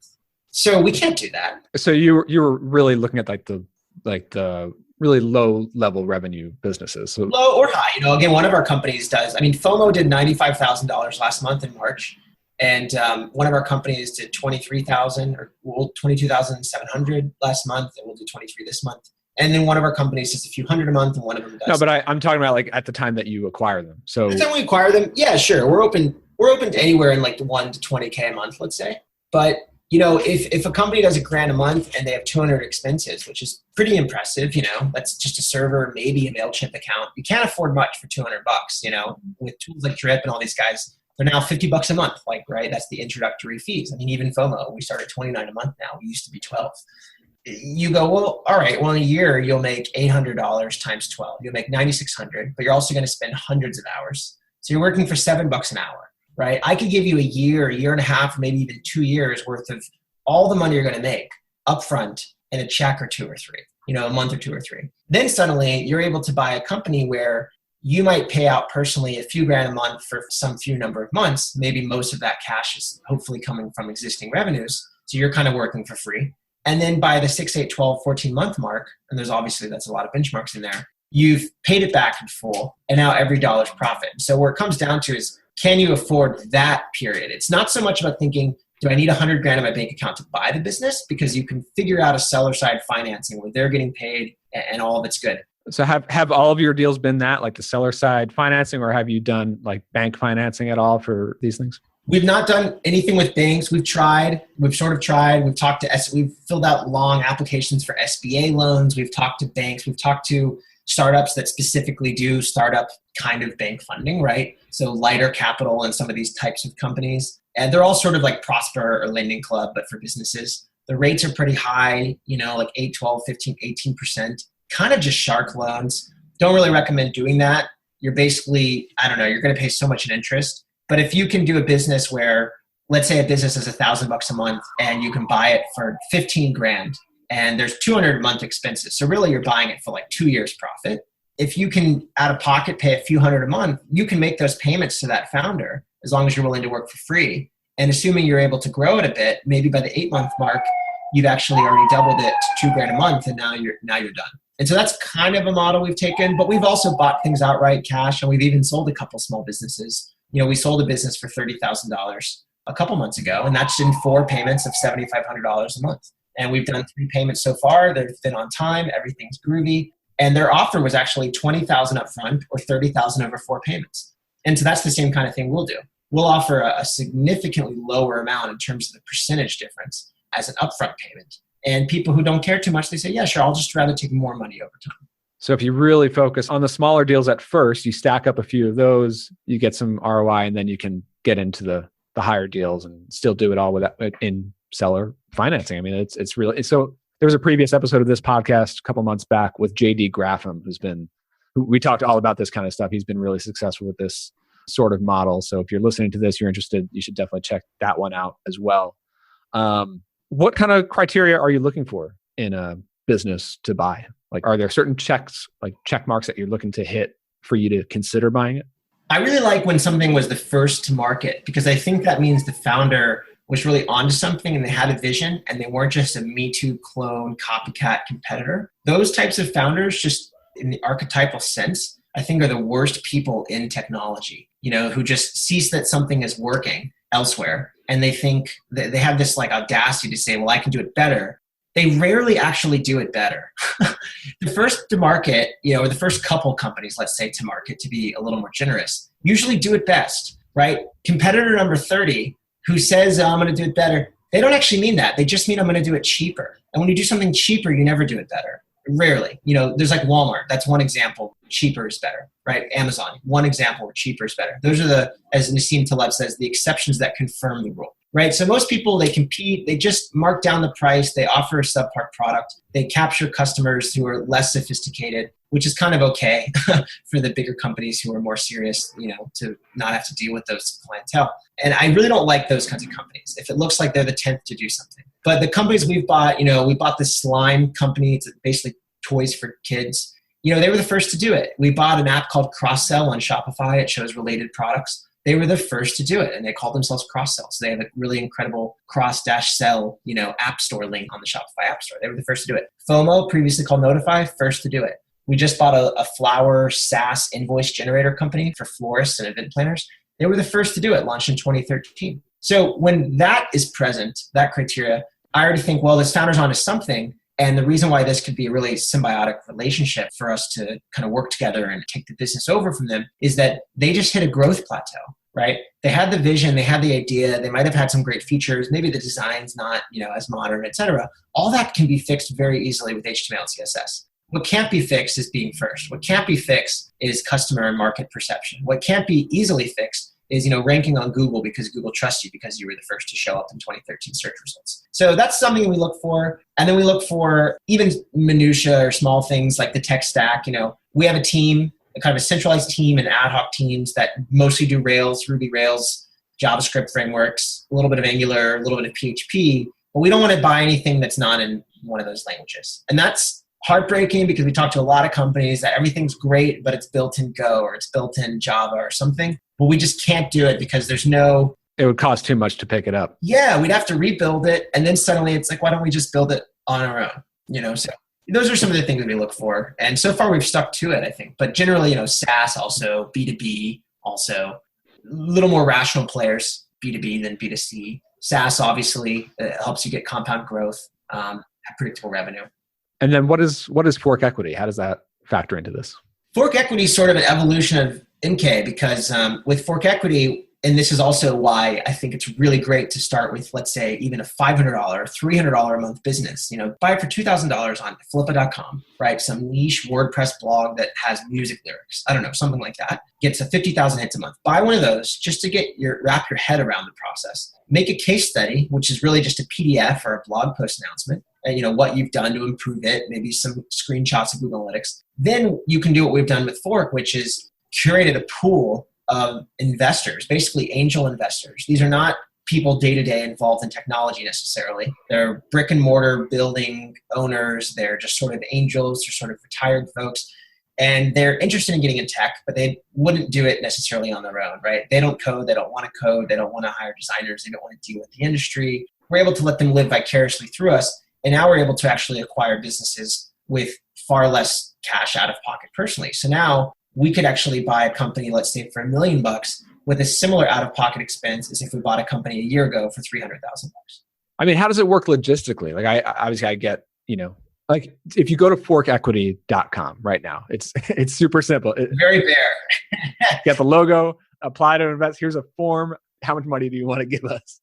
So we can't do that. So you were really looking at like the really low level revenue businesses. So low or high, again, one of our companies does. Fomo did $95,000 last month in March. And one of our companies did $23,000 or $22,700 last month. And we'll do $23,000 this month. And then one of our companies does a few hundred a month and one of them does. No, but I'm talking about like at the time that you acquire them. So at the time we acquire them, yeah, sure. We're open to anywhere in like the 1 to 20K a month, let's say. But if a company does $1,000 a month and they have 200 expenses, which is pretty impressive, that's just a server, maybe a MailChimp account. You can't afford much for $200, with tools like Drip and all these guys, they're now $50 a month, right? That's the introductory fees. even FOMO, we started $29 a month now. We used to be $12. You go, well, all right, well, in a year, you'll make $800 times 12. You'll make $9,600, but you're also going to spend hundreds of hours. So you're working for $7 an hour. Right? I could give you a year and a half, maybe even 2 years worth of all the money you're going to make upfront in a check or 2 or 3, a month or 2 or 3. Then suddenly you're able to buy a company where you might pay out personally a few grand a month for some few number of months. Maybe most of that cash is hopefully coming from existing revenues. So you're kind of working for free. And then by the 6, 8, 12, 14 month mark, and that's a lot of benchmarks in there, you've paid it back in full. And now every dollar's profit. So where it comes down to is, can you afford that period? It's not so much about thinking, do I need $100,000 in my bank account to buy the business? Because you can figure out a seller side financing where they're getting paid and all of it's good. So have all of your deals been that, like the seller side financing, or have you done like bank financing at all for these things? We've not done anything with banks. We've tried. We've talked to we've filled out long applications for SBA loans. We've talked to banks. We've talked to startups that specifically do startup kind of bank funding, right? So lighter capital and some of these types of companies. And they're all sort of like Prosper or Lending Club, but for businesses. The rates are pretty high, like 8, 12, 15, 18%, kind of just shark loans. Don't really recommend doing that. You're basically, you're going to pay so much in interest. But if you can do a business where, let's say a business is $1,000 a month and you can buy it for 15 grand, and there's 200 a month expenses. So really you're buying it for like 2 years profit. If you can out of pocket pay a few hundred a month, you can make those payments to that founder as long as you're willing to work for free. And assuming you're able to grow it a bit, maybe by the 8-month mark, you've actually already doubled it to $2,000 a month and now you're done. And so that's kind of a model we've taken, but we've also bought things outright cash, and we've even sold a couple small businesses. We sold a business for $30,000 a couple months ago, and that's in 4 payments of $7,500 a month. And we've done 3 payments so far. They've been on time. Everything's groovy. And their offer was actually $20,000 up front or $30,000 over 4 payments. And so that's the same kind of thing we'll do. We'll offer a significantly lower amount in terms of the percentage difference as an upfront payment. And people who don't care too much, they say, yeah, sure, I'll just rather take more money over time. So if you really focus on the smaller deals at first, you stack up a few of those, you get some ROI, and then you can get into the higher deals and still do it all with in seller financing. It's really, so there was a previous episode of this podcast a couple months back with JD Graffam, who we talked all about this kind of stuff. He's been really successful with this sort of model. So if you're listening to this, you're interested, you should definitely check that one out as well. What kind of criteria are you looking for in a business to buy? Like, are there certain check marks that you're looking to hit for you to consider buying it? I really like when something was the first to market, because I think that means the founder was really onto something and they had a vision and they weren't just a Me Too clone, copycat competitor. Those types of founders, just in the archetypal sense, I think are the worst people in technology, who just sees that something is working elsewhere and they think that they have this like audacity to say, well, I can do it better. They rarely actually do it better. The first to market, or the first couple companies, let's say to market, to be a little more generous, usually do it best, right? Competitor number 30 who says, I'm going to do it better, they don't actually mean that. They just mean I'm going to do it cheaper. And when you do something cheaper, you never do it better. Rarely. There's like Walmart. That's one example. Cheaper is better, right? Amazon, one example where cheaper is better. Those are as Nassim Taleb says, the exceptions that confirm the rule, right? So most people, they compete, they just mark down the price, they offer a subpar product, they capture customers who are less sophisticated, which is kind of okay for the bigger companies who are more serious, to not have to deal with those clientele. And I really don't like those kinds of companies. If it looks like they're the 10th to do something. But the companies we've bought, we bought this slime company. It's basically toys for kids. They were the first to do it. We bought an app called Cross-Sell on Shopify. It shows related products. They were the first to do it, and they call themselves Cross-Sell. So they have a really incredible cross-sell, app store link on the Shopify app store. They were the first to do it. Fomo, previously called Notify, first to do it. We just bought a flower SaaS invoice generator company for florists and event planners. They were the first to do it, launched in 2013. So when that is present, that criteria, I already think, well, this founder's onto something. And the reason why this could be a really symbiotic relationship for us to kind of work together and take the business over from them is that they just hit a growth plateau, right? They had the vision, they had the idea, they might have had some great features, maybe the design's not, as modern, et cetera. All that can be fixed very easily with HTML and CSS. What can't be fixed is being first. What can't be fixed is customer and market perception. What can't be easily fixed is ranking on Google because Google trusts you because you were the first to show up in 2013 search results. So that's something we look for. And then we look for even minutia or small things like the tech stack. We have a team, a kind of a centralized team and ad hoc teams that mostly do Rails, Ruby Rails, JavaScript frameworks, a little bit of Angular, a little bit of PHP. But we don't want to buy anything that's not in one of those languages. And that's heartbreaking because we talk to a lot of companies that everything's great, but it's built in Go or it's built in Java or something. But we just can't do it because there's no... It would cost too much to pick it up. Yeah, we'd have to rebuild it. And then suddenly it's like, why don't we just build it on our own? So those are some of the things that we look for. And so far we've stuck to it, I think. But generally, SaaS also, B2B also, a little more rational players, B2B than B2C. SaaS obviously helps you get compound growth, predictable revenue. And then what is fork equity? How does that factor into this? Fork equity is sort of an evolution of NK because with fork equity, and this is also why I think it's really great to start with, let's say, even a $500, $300 a month business. Buy it for $2,000 on flippa.com, right? Some niche WordPress blog that has music lyrics. I don't know, something like that. Gets a 50,000 hits a month. Buy one of those just to wrap your head around the process. Make a case study, which is really just a PDF or a blog post announcement. And what you've done to improve it, maybe some screenshots of Google Analytics. Then you can do what we've done with Fork, which is curated a pool of investors, basically angel investors. These are not people day-to-day involved in technology necessarily. They're brick and mortar building owners. They're just sort of angels. They're sort of retired folks. And they're interested in getting in tech, but they wouldn't do it necessarily on their own, right? They don't code. They don't want to code. They don't want to hire designers. They don't want to deal with the industry. We're able to let them live vicariously through us. And now we're able to actually acquire businesses with far less cash out of pocket personally. So now we could actually buy a company, let's say for $1 million with a similar out of pocket expense as if we bought a company a year ago for $300,000. I mean, how does it work logistically? Like I get, like if you go to forkequity.com right now, it's super simple. Very bare. Get the logo, apply to invest. Here's a form. How much money do you want to give us?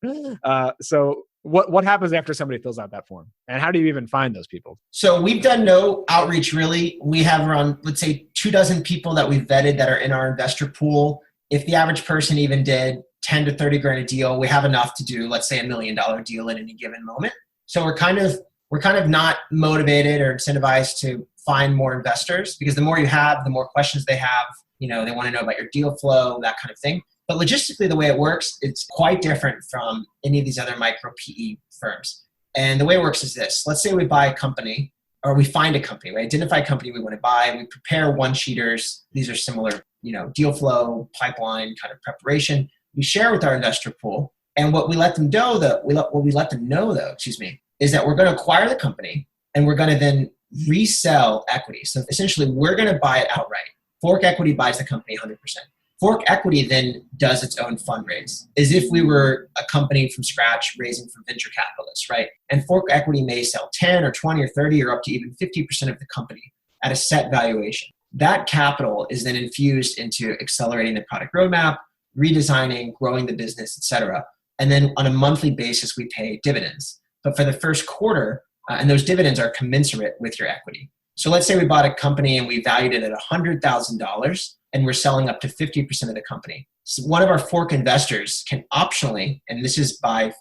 So what happens after somebody fills out that form? And how do you even find those people? So we've done no outreach really. We have around, let's say, 24 people that we've vetted that are in our investor pool. If the average person even did 10 to 30 grand a deal, we have enough to do, let's say, $1 million deal at any given moment. So we're kind of not motivated or incentivized to find more investors because the more you have, the more questions they have. They want to know about your deal flow, that kind of thing. But logistically, the way it works, it's quite different from any of these other micro PE firms. And the way it works is this. Let's say we buy a company or we find a company, we identify a company we want to buy, we prepare one-sheeters. These are similar, deal flow, pipeline kind of preparation. We share with our investor pool. And what we let them know, is that we're going to acquire the company and we're going to then resell equity. So essentially, we're going to buy it outright. Fork Equity buys the company 100%. Fork Equity then does its own fundraise, as if we were a company from scratch raising from venture capitalists, right? And Fork Equity may sell 10 or 20 or 30 or up to even 50% of the company at a set valuation. That capital is then infused into accelerating the product roadmap, redesigning, growing the business, et cetera. And then on a monthly basis, we pay dividends. But for the first quarter, and those dividends are commensurate with your equity. So let's say we bought a company and we valued it at $100,000 and we're selling up to 50% of the company. So one of our fork investors can optionally, and this is by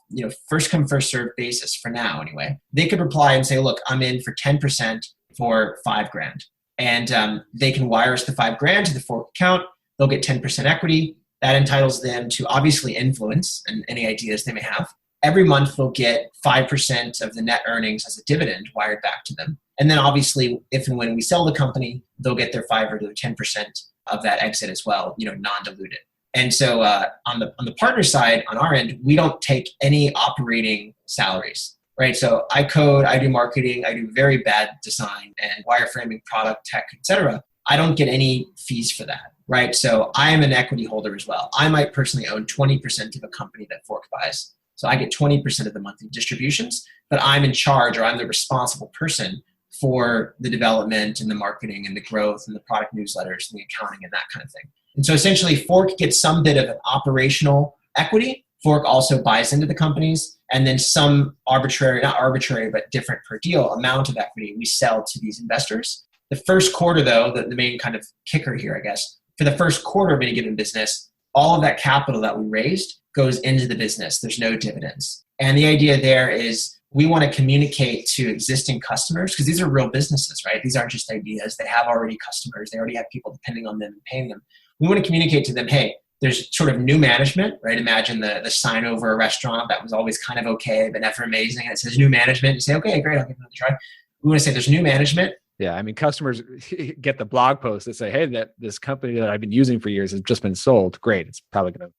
first come, first served basis for now anyway, they could reply and say, look, I'm in for 10% for $5,000. And they can wire us the $5,000 to the fork account. They'll get 10% equity. That entitles them to obviously influence and any ideas they may have. Every month they'll get 5% of the net earnings as a dividend wired back to them. And then obviously, if and when we sell the company, they'll get their 5 or their 10% of that exit as well, non-diluted. And so on the partner side, on our end, we don't take any operating salaries, right? So I code, I do marketing, I do very bad design and wireframing, product, tech, et cetera. I don't get any fees for that, right? So I am an equity holder as well. I might personally own 20% of a company that Fork buys. So I get 20% of the monthly distributions, but I'm in charge, or I'm the responsible person for the development and the marketing and the growth and the product newsletters and the accounting and that kind of thing. And so essentially Fork gets some bit of an operational equity. Fork also buys into the companies, and then some not arbitrary, but different per deal amount of equity we sell to these investors. The first quarter though, the main kind of kicker here, I guess, for the first quarter of any given business, all of that capital that we raised goes into the business. There's no dividends. And the idea there is we want to communicate to existing customers, because these are real businesses, right? These aren't just ideas. They have already customers. They already have people depending on them and paying them. We want to communicate to them, hey, there's sort of new management, right? Imagine the sign over a restaurant that was always kind of okay, but never amazing. It says new management. You say, okay, great, I'll give it another try. We want to say there's new management. Yeah, I mean, customers get the blog posts that say, hey, that this company that I've been using for years has just been sold. Great. It's probably going to,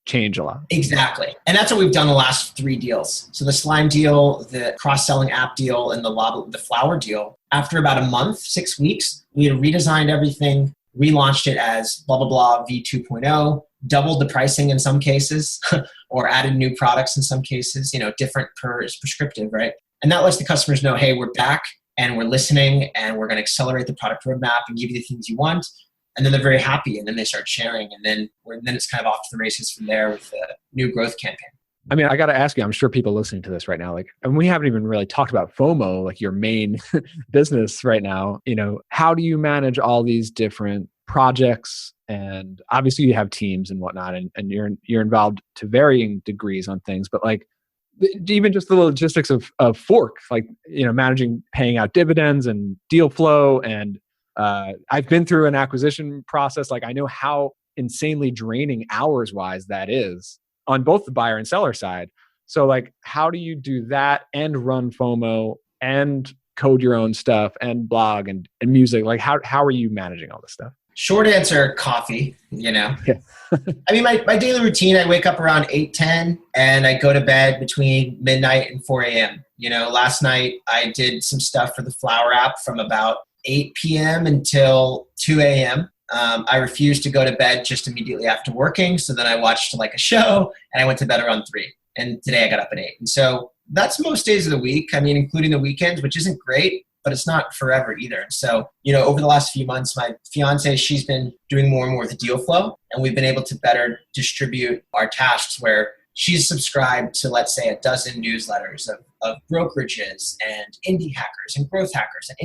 change a lot. Exactly. And that's what we've done the last 3 deals. So the slime deal, the cross-selling app deal, and the flower deal. After about a month, 6 weeks, we had redesigned everything, relaunched it as blah, blah, blah V2.0, doubled the pricing in some cases, or added new products in some cases, different per is prescriptive, right? And that lets the customers know, hey, we're back. And we're listening, and we're going to accelerate the product roadmap and give you the things you want. And then they're very happy, and then they start sharing, and then it's kind of off to the races from there with the new growth campaign. I mean, I got to ask you, I'm sure people listening to this right now, and we haven't even really talked about Fomo, like your main business right now. How do you manage all these different projects? And obviously you have teams and whatnot, and you're involved to varying degrees on things, but even just the logistics of Fork, managing, paying out dividends and deal flow. And I've been through an acquisition process. I know how insanely draining hours wise that is on both the buyer and seller side. So how do you do that and run Fomo and code your own stuff and blog and music? How are you managing all this stuff? Short answer, coffee, Yeah. I mean, my daily routine, I wake up around 8:10 and I go to bed between midnight and 4 a.m. Last night I did some stuff for the Flower app from about 8 p.m. until 2 a.m. I refused to go to bed just immediately after working. So then I watched a show and I went to bed around 3. And today I got up at 8. And so that's most days of the week. I mean, including the weekends, which isn't great, but it's not forever either. So, over the last few months, my fiance, she's been doing more and more of the deal flow, and we've been able to better distribute our tasks where she's subscribed to, let's say, a dozen newsletters of brokerages and indie hackers and growth hackers. And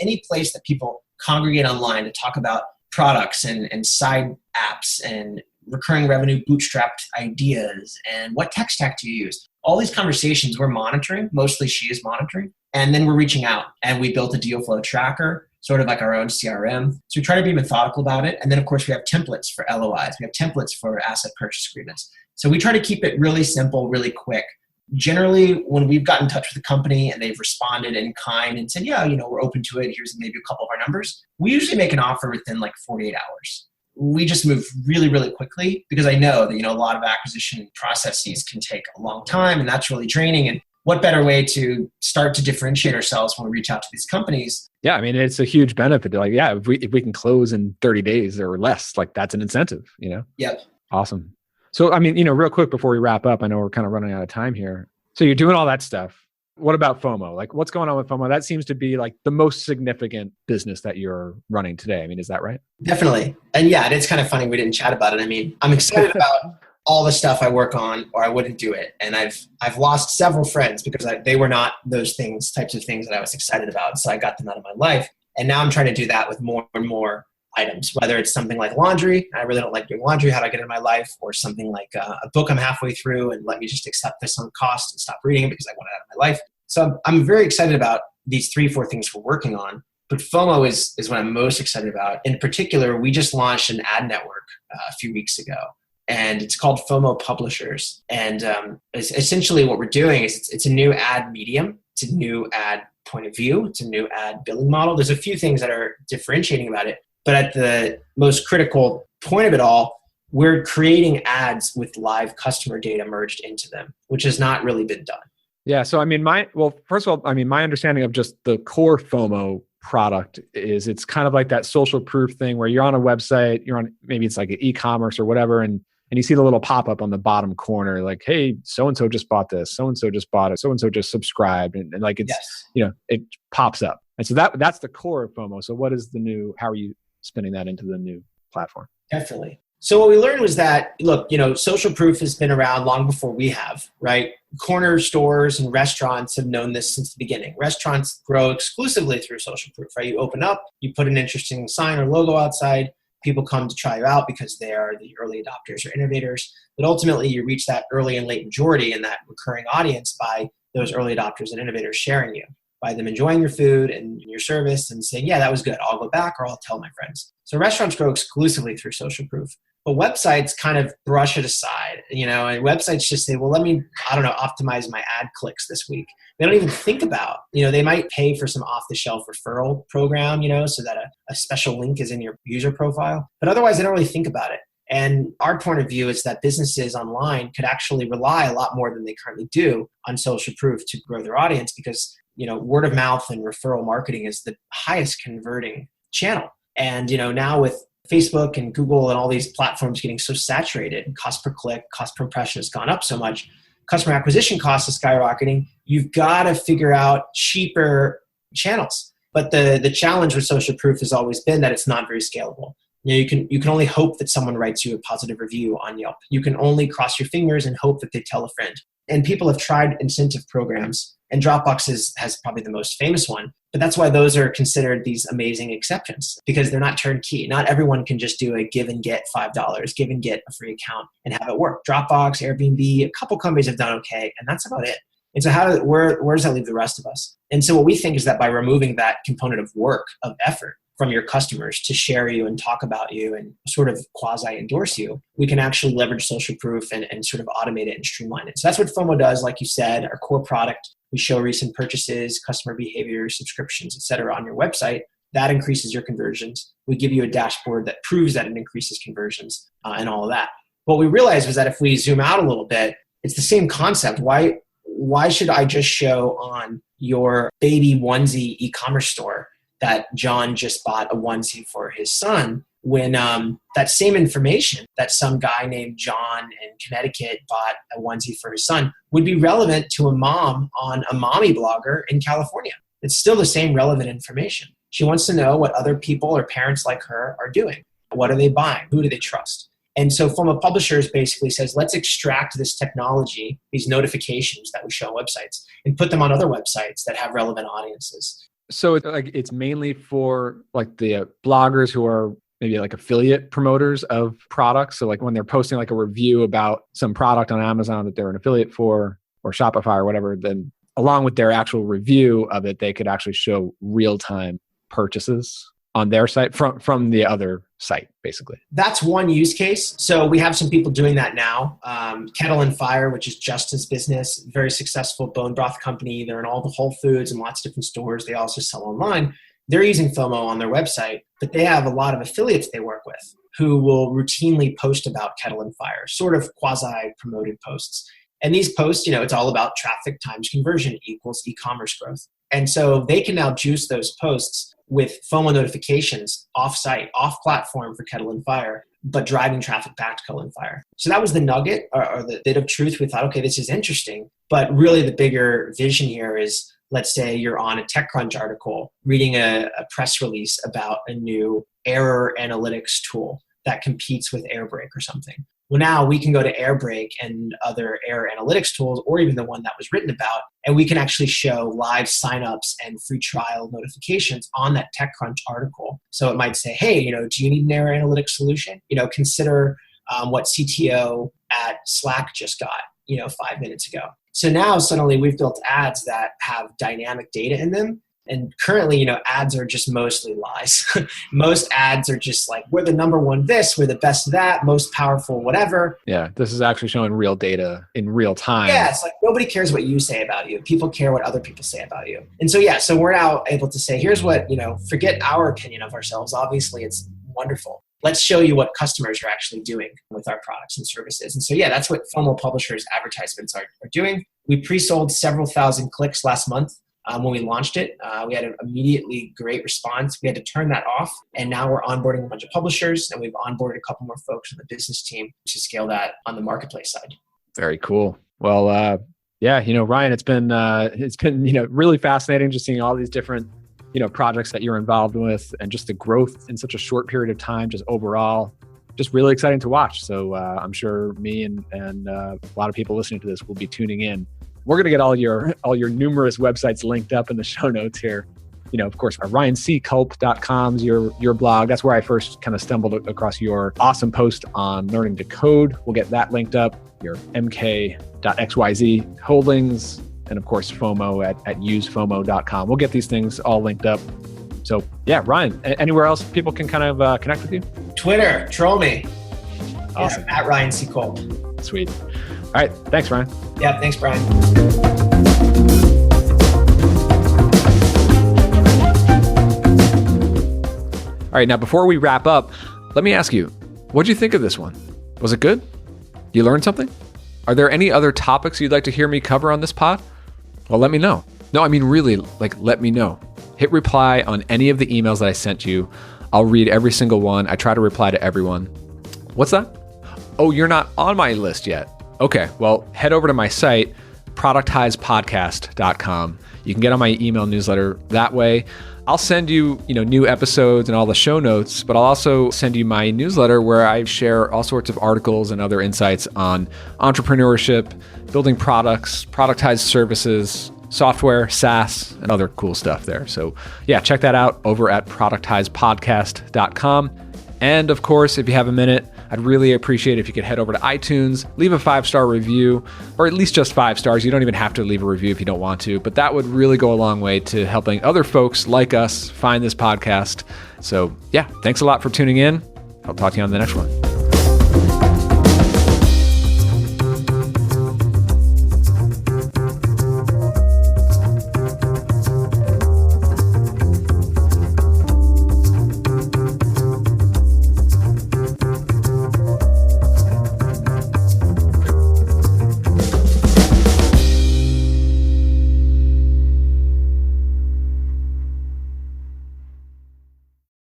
any place that people congregate online to talk about products and side apps and recurring revenue bootstrapped ideas and what tech stack do you use? All these conversations we're monitoring, mostly she is monitoring, and then we're reaching out, and we built a deal flow tracker, sort of like our own CRM. So we try to be methodical about it. And then of course we have templates for LOIs. We have templates for asset purchase agreements. So we try to keep it really simple, really quick. generally when we've gotten in touch with the company and they've responded in kind and said, yeah, we're open to it. Here's maybe a couple of our numbers. We usually make an offer within like 48 hours. We just move really, really quickly because I know that, a lot of acquisition processes can take a long time and that's really draining. And what better way to start to differentiate ourselves when we reach out to these companies? Yeah. I mean, it's a huge benefit. Like, yeah, if we can close in 30 days or less, like that's an incentive, Yep. Awesome. So, I mean, real quick before we wrap up, I know we're kind of running out of time here. So you're doing all that stuff. What about FOMO? Like what's going on with FOMO? That seems to be like the most significant business that you're running today. I mean, is that right? Definitely. And yeah, it's kind of funny we didn't chat about it. I mean, I'm excited about all the stuff I work on or I wouldn't do it. And I've lost several friends because they were not those types of things that I was excited about. So I got them out of my life. And now I'm trying to do that with more and more items, whether it's something like laundry. I really don't like doing laundry. How do I get it in my life? Or something like a book I'm halfway through and let me just accept this on cost and stop reading it because I want it out of my life. So I'm very excited about these 3-4 things we're working on. But FOMO is what I'm most excited about. In particular, we just launched an ad network a few weeks ago. And it's called Fomo Publishers. And essentially what we're doing is it's a new ad medium. It's a new ad point of view. It's a new ad billing model. There's a few things that are differentiating about it. But at the most critical point of it all, we're creating ads with live customer data merged into them, which has not really been done. Yeah. So, I mean, first of all, my understanding of just the core FOMO product is it's kind of like that social proof thing where you're on a website, maybe it's like an e-commerce or whatever. And you see the little pop-up on the bottom corner, like, hey, so-and-so just bought this, so-and-so just bought it, so-and-so just subscribed. And like, it's, yes. It pops up. And so that's the core of FOMO. So how are you spinning that into the new platform? Definitely. So what we learned was that, look, social proof has been around long before we have, right? Corner stores and restaurants have known this since the beginning. Restaurants grow exclusively through social proof, right? You open up, you put an interesting sign or logo outside, people come to try you out because they are the early adopters or innovators. But ultimately, you reach that early and late majority and that recurring audience by those early adopters and innovators sharing you, by them enjoying your food and your service and saying, yeah, that was good. I'll go back or I'll tell my friends. So restaurants grow exclusively through social proof. But websites kind of brush it aside, and websites just say, well, let me, optimize my ad clicks this week. They don't even think about, they might pay for some off-the-shelf referral program, so that a special link is in your user profile. But otherwise, they don't really think about it. And our point of view is that businesses online could actually rely a lot more than they currently do on social proof to grow their audience because, word of mouth and referral marketing is the highest converting channel. And, now with Facebook and Google and all these platforms getting so saturated, cost per click, cost per impression has gone up so much, customer acquisition costs are skyrocketing. You've got to figure out cheaper channels. But the challenge with social proof has always been that it's not very scalable. You can only hope that someone writes you a positive review on Yelp. You can only cross your fingers and hope that they tell a friend. And people have tried incentive programs, and Dropbox has probably the most famous one. But that's why those are considered these amazing exceptions, because they're not turnkey. Not everyone can just do a give and get $5, give and get a free account and have it work. Dropbox, Airbnb, a couple companies have done okay, and that's about it. And so where does that leave the rest of us? And so what we think is that by removing that component of work, of effort from your customers to share you and talk about you and sort of quasi-endorse you, we can actually leverage social proof and sort of automate it and streamline it. So that's what FOMO does. Like you said, our core product, we show recent purchases, customer behavior, subscriptions, et cetera, on your website. That increases your conversions. We give you a dashboard that proves that it increases conversions and all of that. What we realized was that if we zoom out a little bit, it's the same concept. Why should I just show on your baby onesie e-commerce store that John just bought a onesie for his son when that same information that some guy named John in Connecticut bought a onesie for his son would be relevant to a mom on a mommy blogger in California? It's still the same relevant information. She wants to know what other people or parents like her are doing. What are they buying? Who do they trust? And so Fomo Publishers basically says, let's extract this technology, these notifications that we show on websites, and put them on other websites that have relevant audiences. So it's mainly for like the bloggers who are maybe like affiliate promoters of products. So like when they're posting like a review about some product on Amazon that they're an affiliate for or Shopify or whatever, then along with their actual review of it, they could actually show real-time purchases. on their site from the other site, basically. That's one use case. So we have some people doing that now. Kettle and Fire, which is Justin's business, very successful bone broth company. They're in all the Whole Foods and lots of different stores. They also sell online. They're using Fomo on their website, but they have a lot of affiliates they work with who will routinely post about Kettle and Fire, sort of quasi-promoted posts. And these posts, it's all about traffic times conversion equals e-commerce growth. And so they can now juice those posts with FOMO notifications off-site, off-platform for Kettle and Fire, but driving traffic back to Kettle and Fire. So that was the nugget or the bit of truth. We thought, okay, this is interesting. But really the bigger vision here is, let's say you're on a TechCrunch article, reading a press release about a new error analytics tool that competes with Airbrake or something. Well, now we can go to Airbrake and other error analytics tools, or even the one that was written about, and we can actually show live signups and free trial notifications on that TechCrunch article. So it might say, hey, do you need an error analytics solution? Consider what CTO at Slack just got, 5 minutes ago. So now suddenly we've built ads that have dynamic data in them. And currently, ads are just mostly lies. Most ads are just like, we're the number one this, we're the best of that, most powerful, whatever. Yeah, this is actually showing real data in real time. Yeah, it's like nobody cares what you say about you. People care what other people say about you. And so, so we're now able to say, here's what, forget our opinion of ourselves. Obviously, it's wonderful. Let's show you what customers are actually doing with our products and services. And so, that's what FOMO Publishers advertisements are doing. We pre-sold several thousand clicks last month. When we launched it, we had an immediately great response. We had to turn that off, and now we're onboarding a bunch of publishers, and we've onboarded a couple more folks on the business team to scale that on the marketplace side. Very cool. Well, Ryan, it's been really fascinating just seeing all these different projects that you're involved with, and just the growth in such a short period of time. Just overall, just really exciting to watch. So I'm sure me and a lot of people listening to this will be tuning in. We're going to get all your numerous websites linked up in the show notes here. Of course, ryanckulp.com's your blog. That's where I first kind of stumbled across your awesome post on learning to code. We'll get that linked up. Your mk.xyz holdings, and of course, FOMO at usefomo.com. We'll get these things all linked up. So Ryan, anywhere else people can kind of connect with you? Twitter, troll me. Awesome. At Ryan C. Kulp. Sweet. All right. Thanks, Ryan. Yeah, thanks, Brian. All right. Now, before we wrap up, let me ask you, what did you think of this one? Was it good? You learned something? Are there any other topics you'd like to hear me cover on this pod? Well, let me know. No, I mean, really, let me know. Hit reply on any of the emails that I sent you. I'll read every single one. I try to reply to everyone. What's that? Oh, you're not on my list yet. Okay, well, head over to my site, productizepodcast.com. You can get on my email newsletter that way. I'll send you, new episodes and all the show notes, but I'll also send you my newsletter where I share all sorts of articles and other insights on entrepreneurship, building products, productized services, software, SaaS, and other cool stuff there. So check that out over at productizepodcast.com. And of course, if you have a minute, I'd really appreciate it if you could head over to iTunes, leave a 5-star review, or at least just 5 stars. You don't even have to leave a review if you don't want to, but that would really go a long way to helping other folks like us find this podcast. So thanks a lot for tuning in. I'll talk to you on the next one.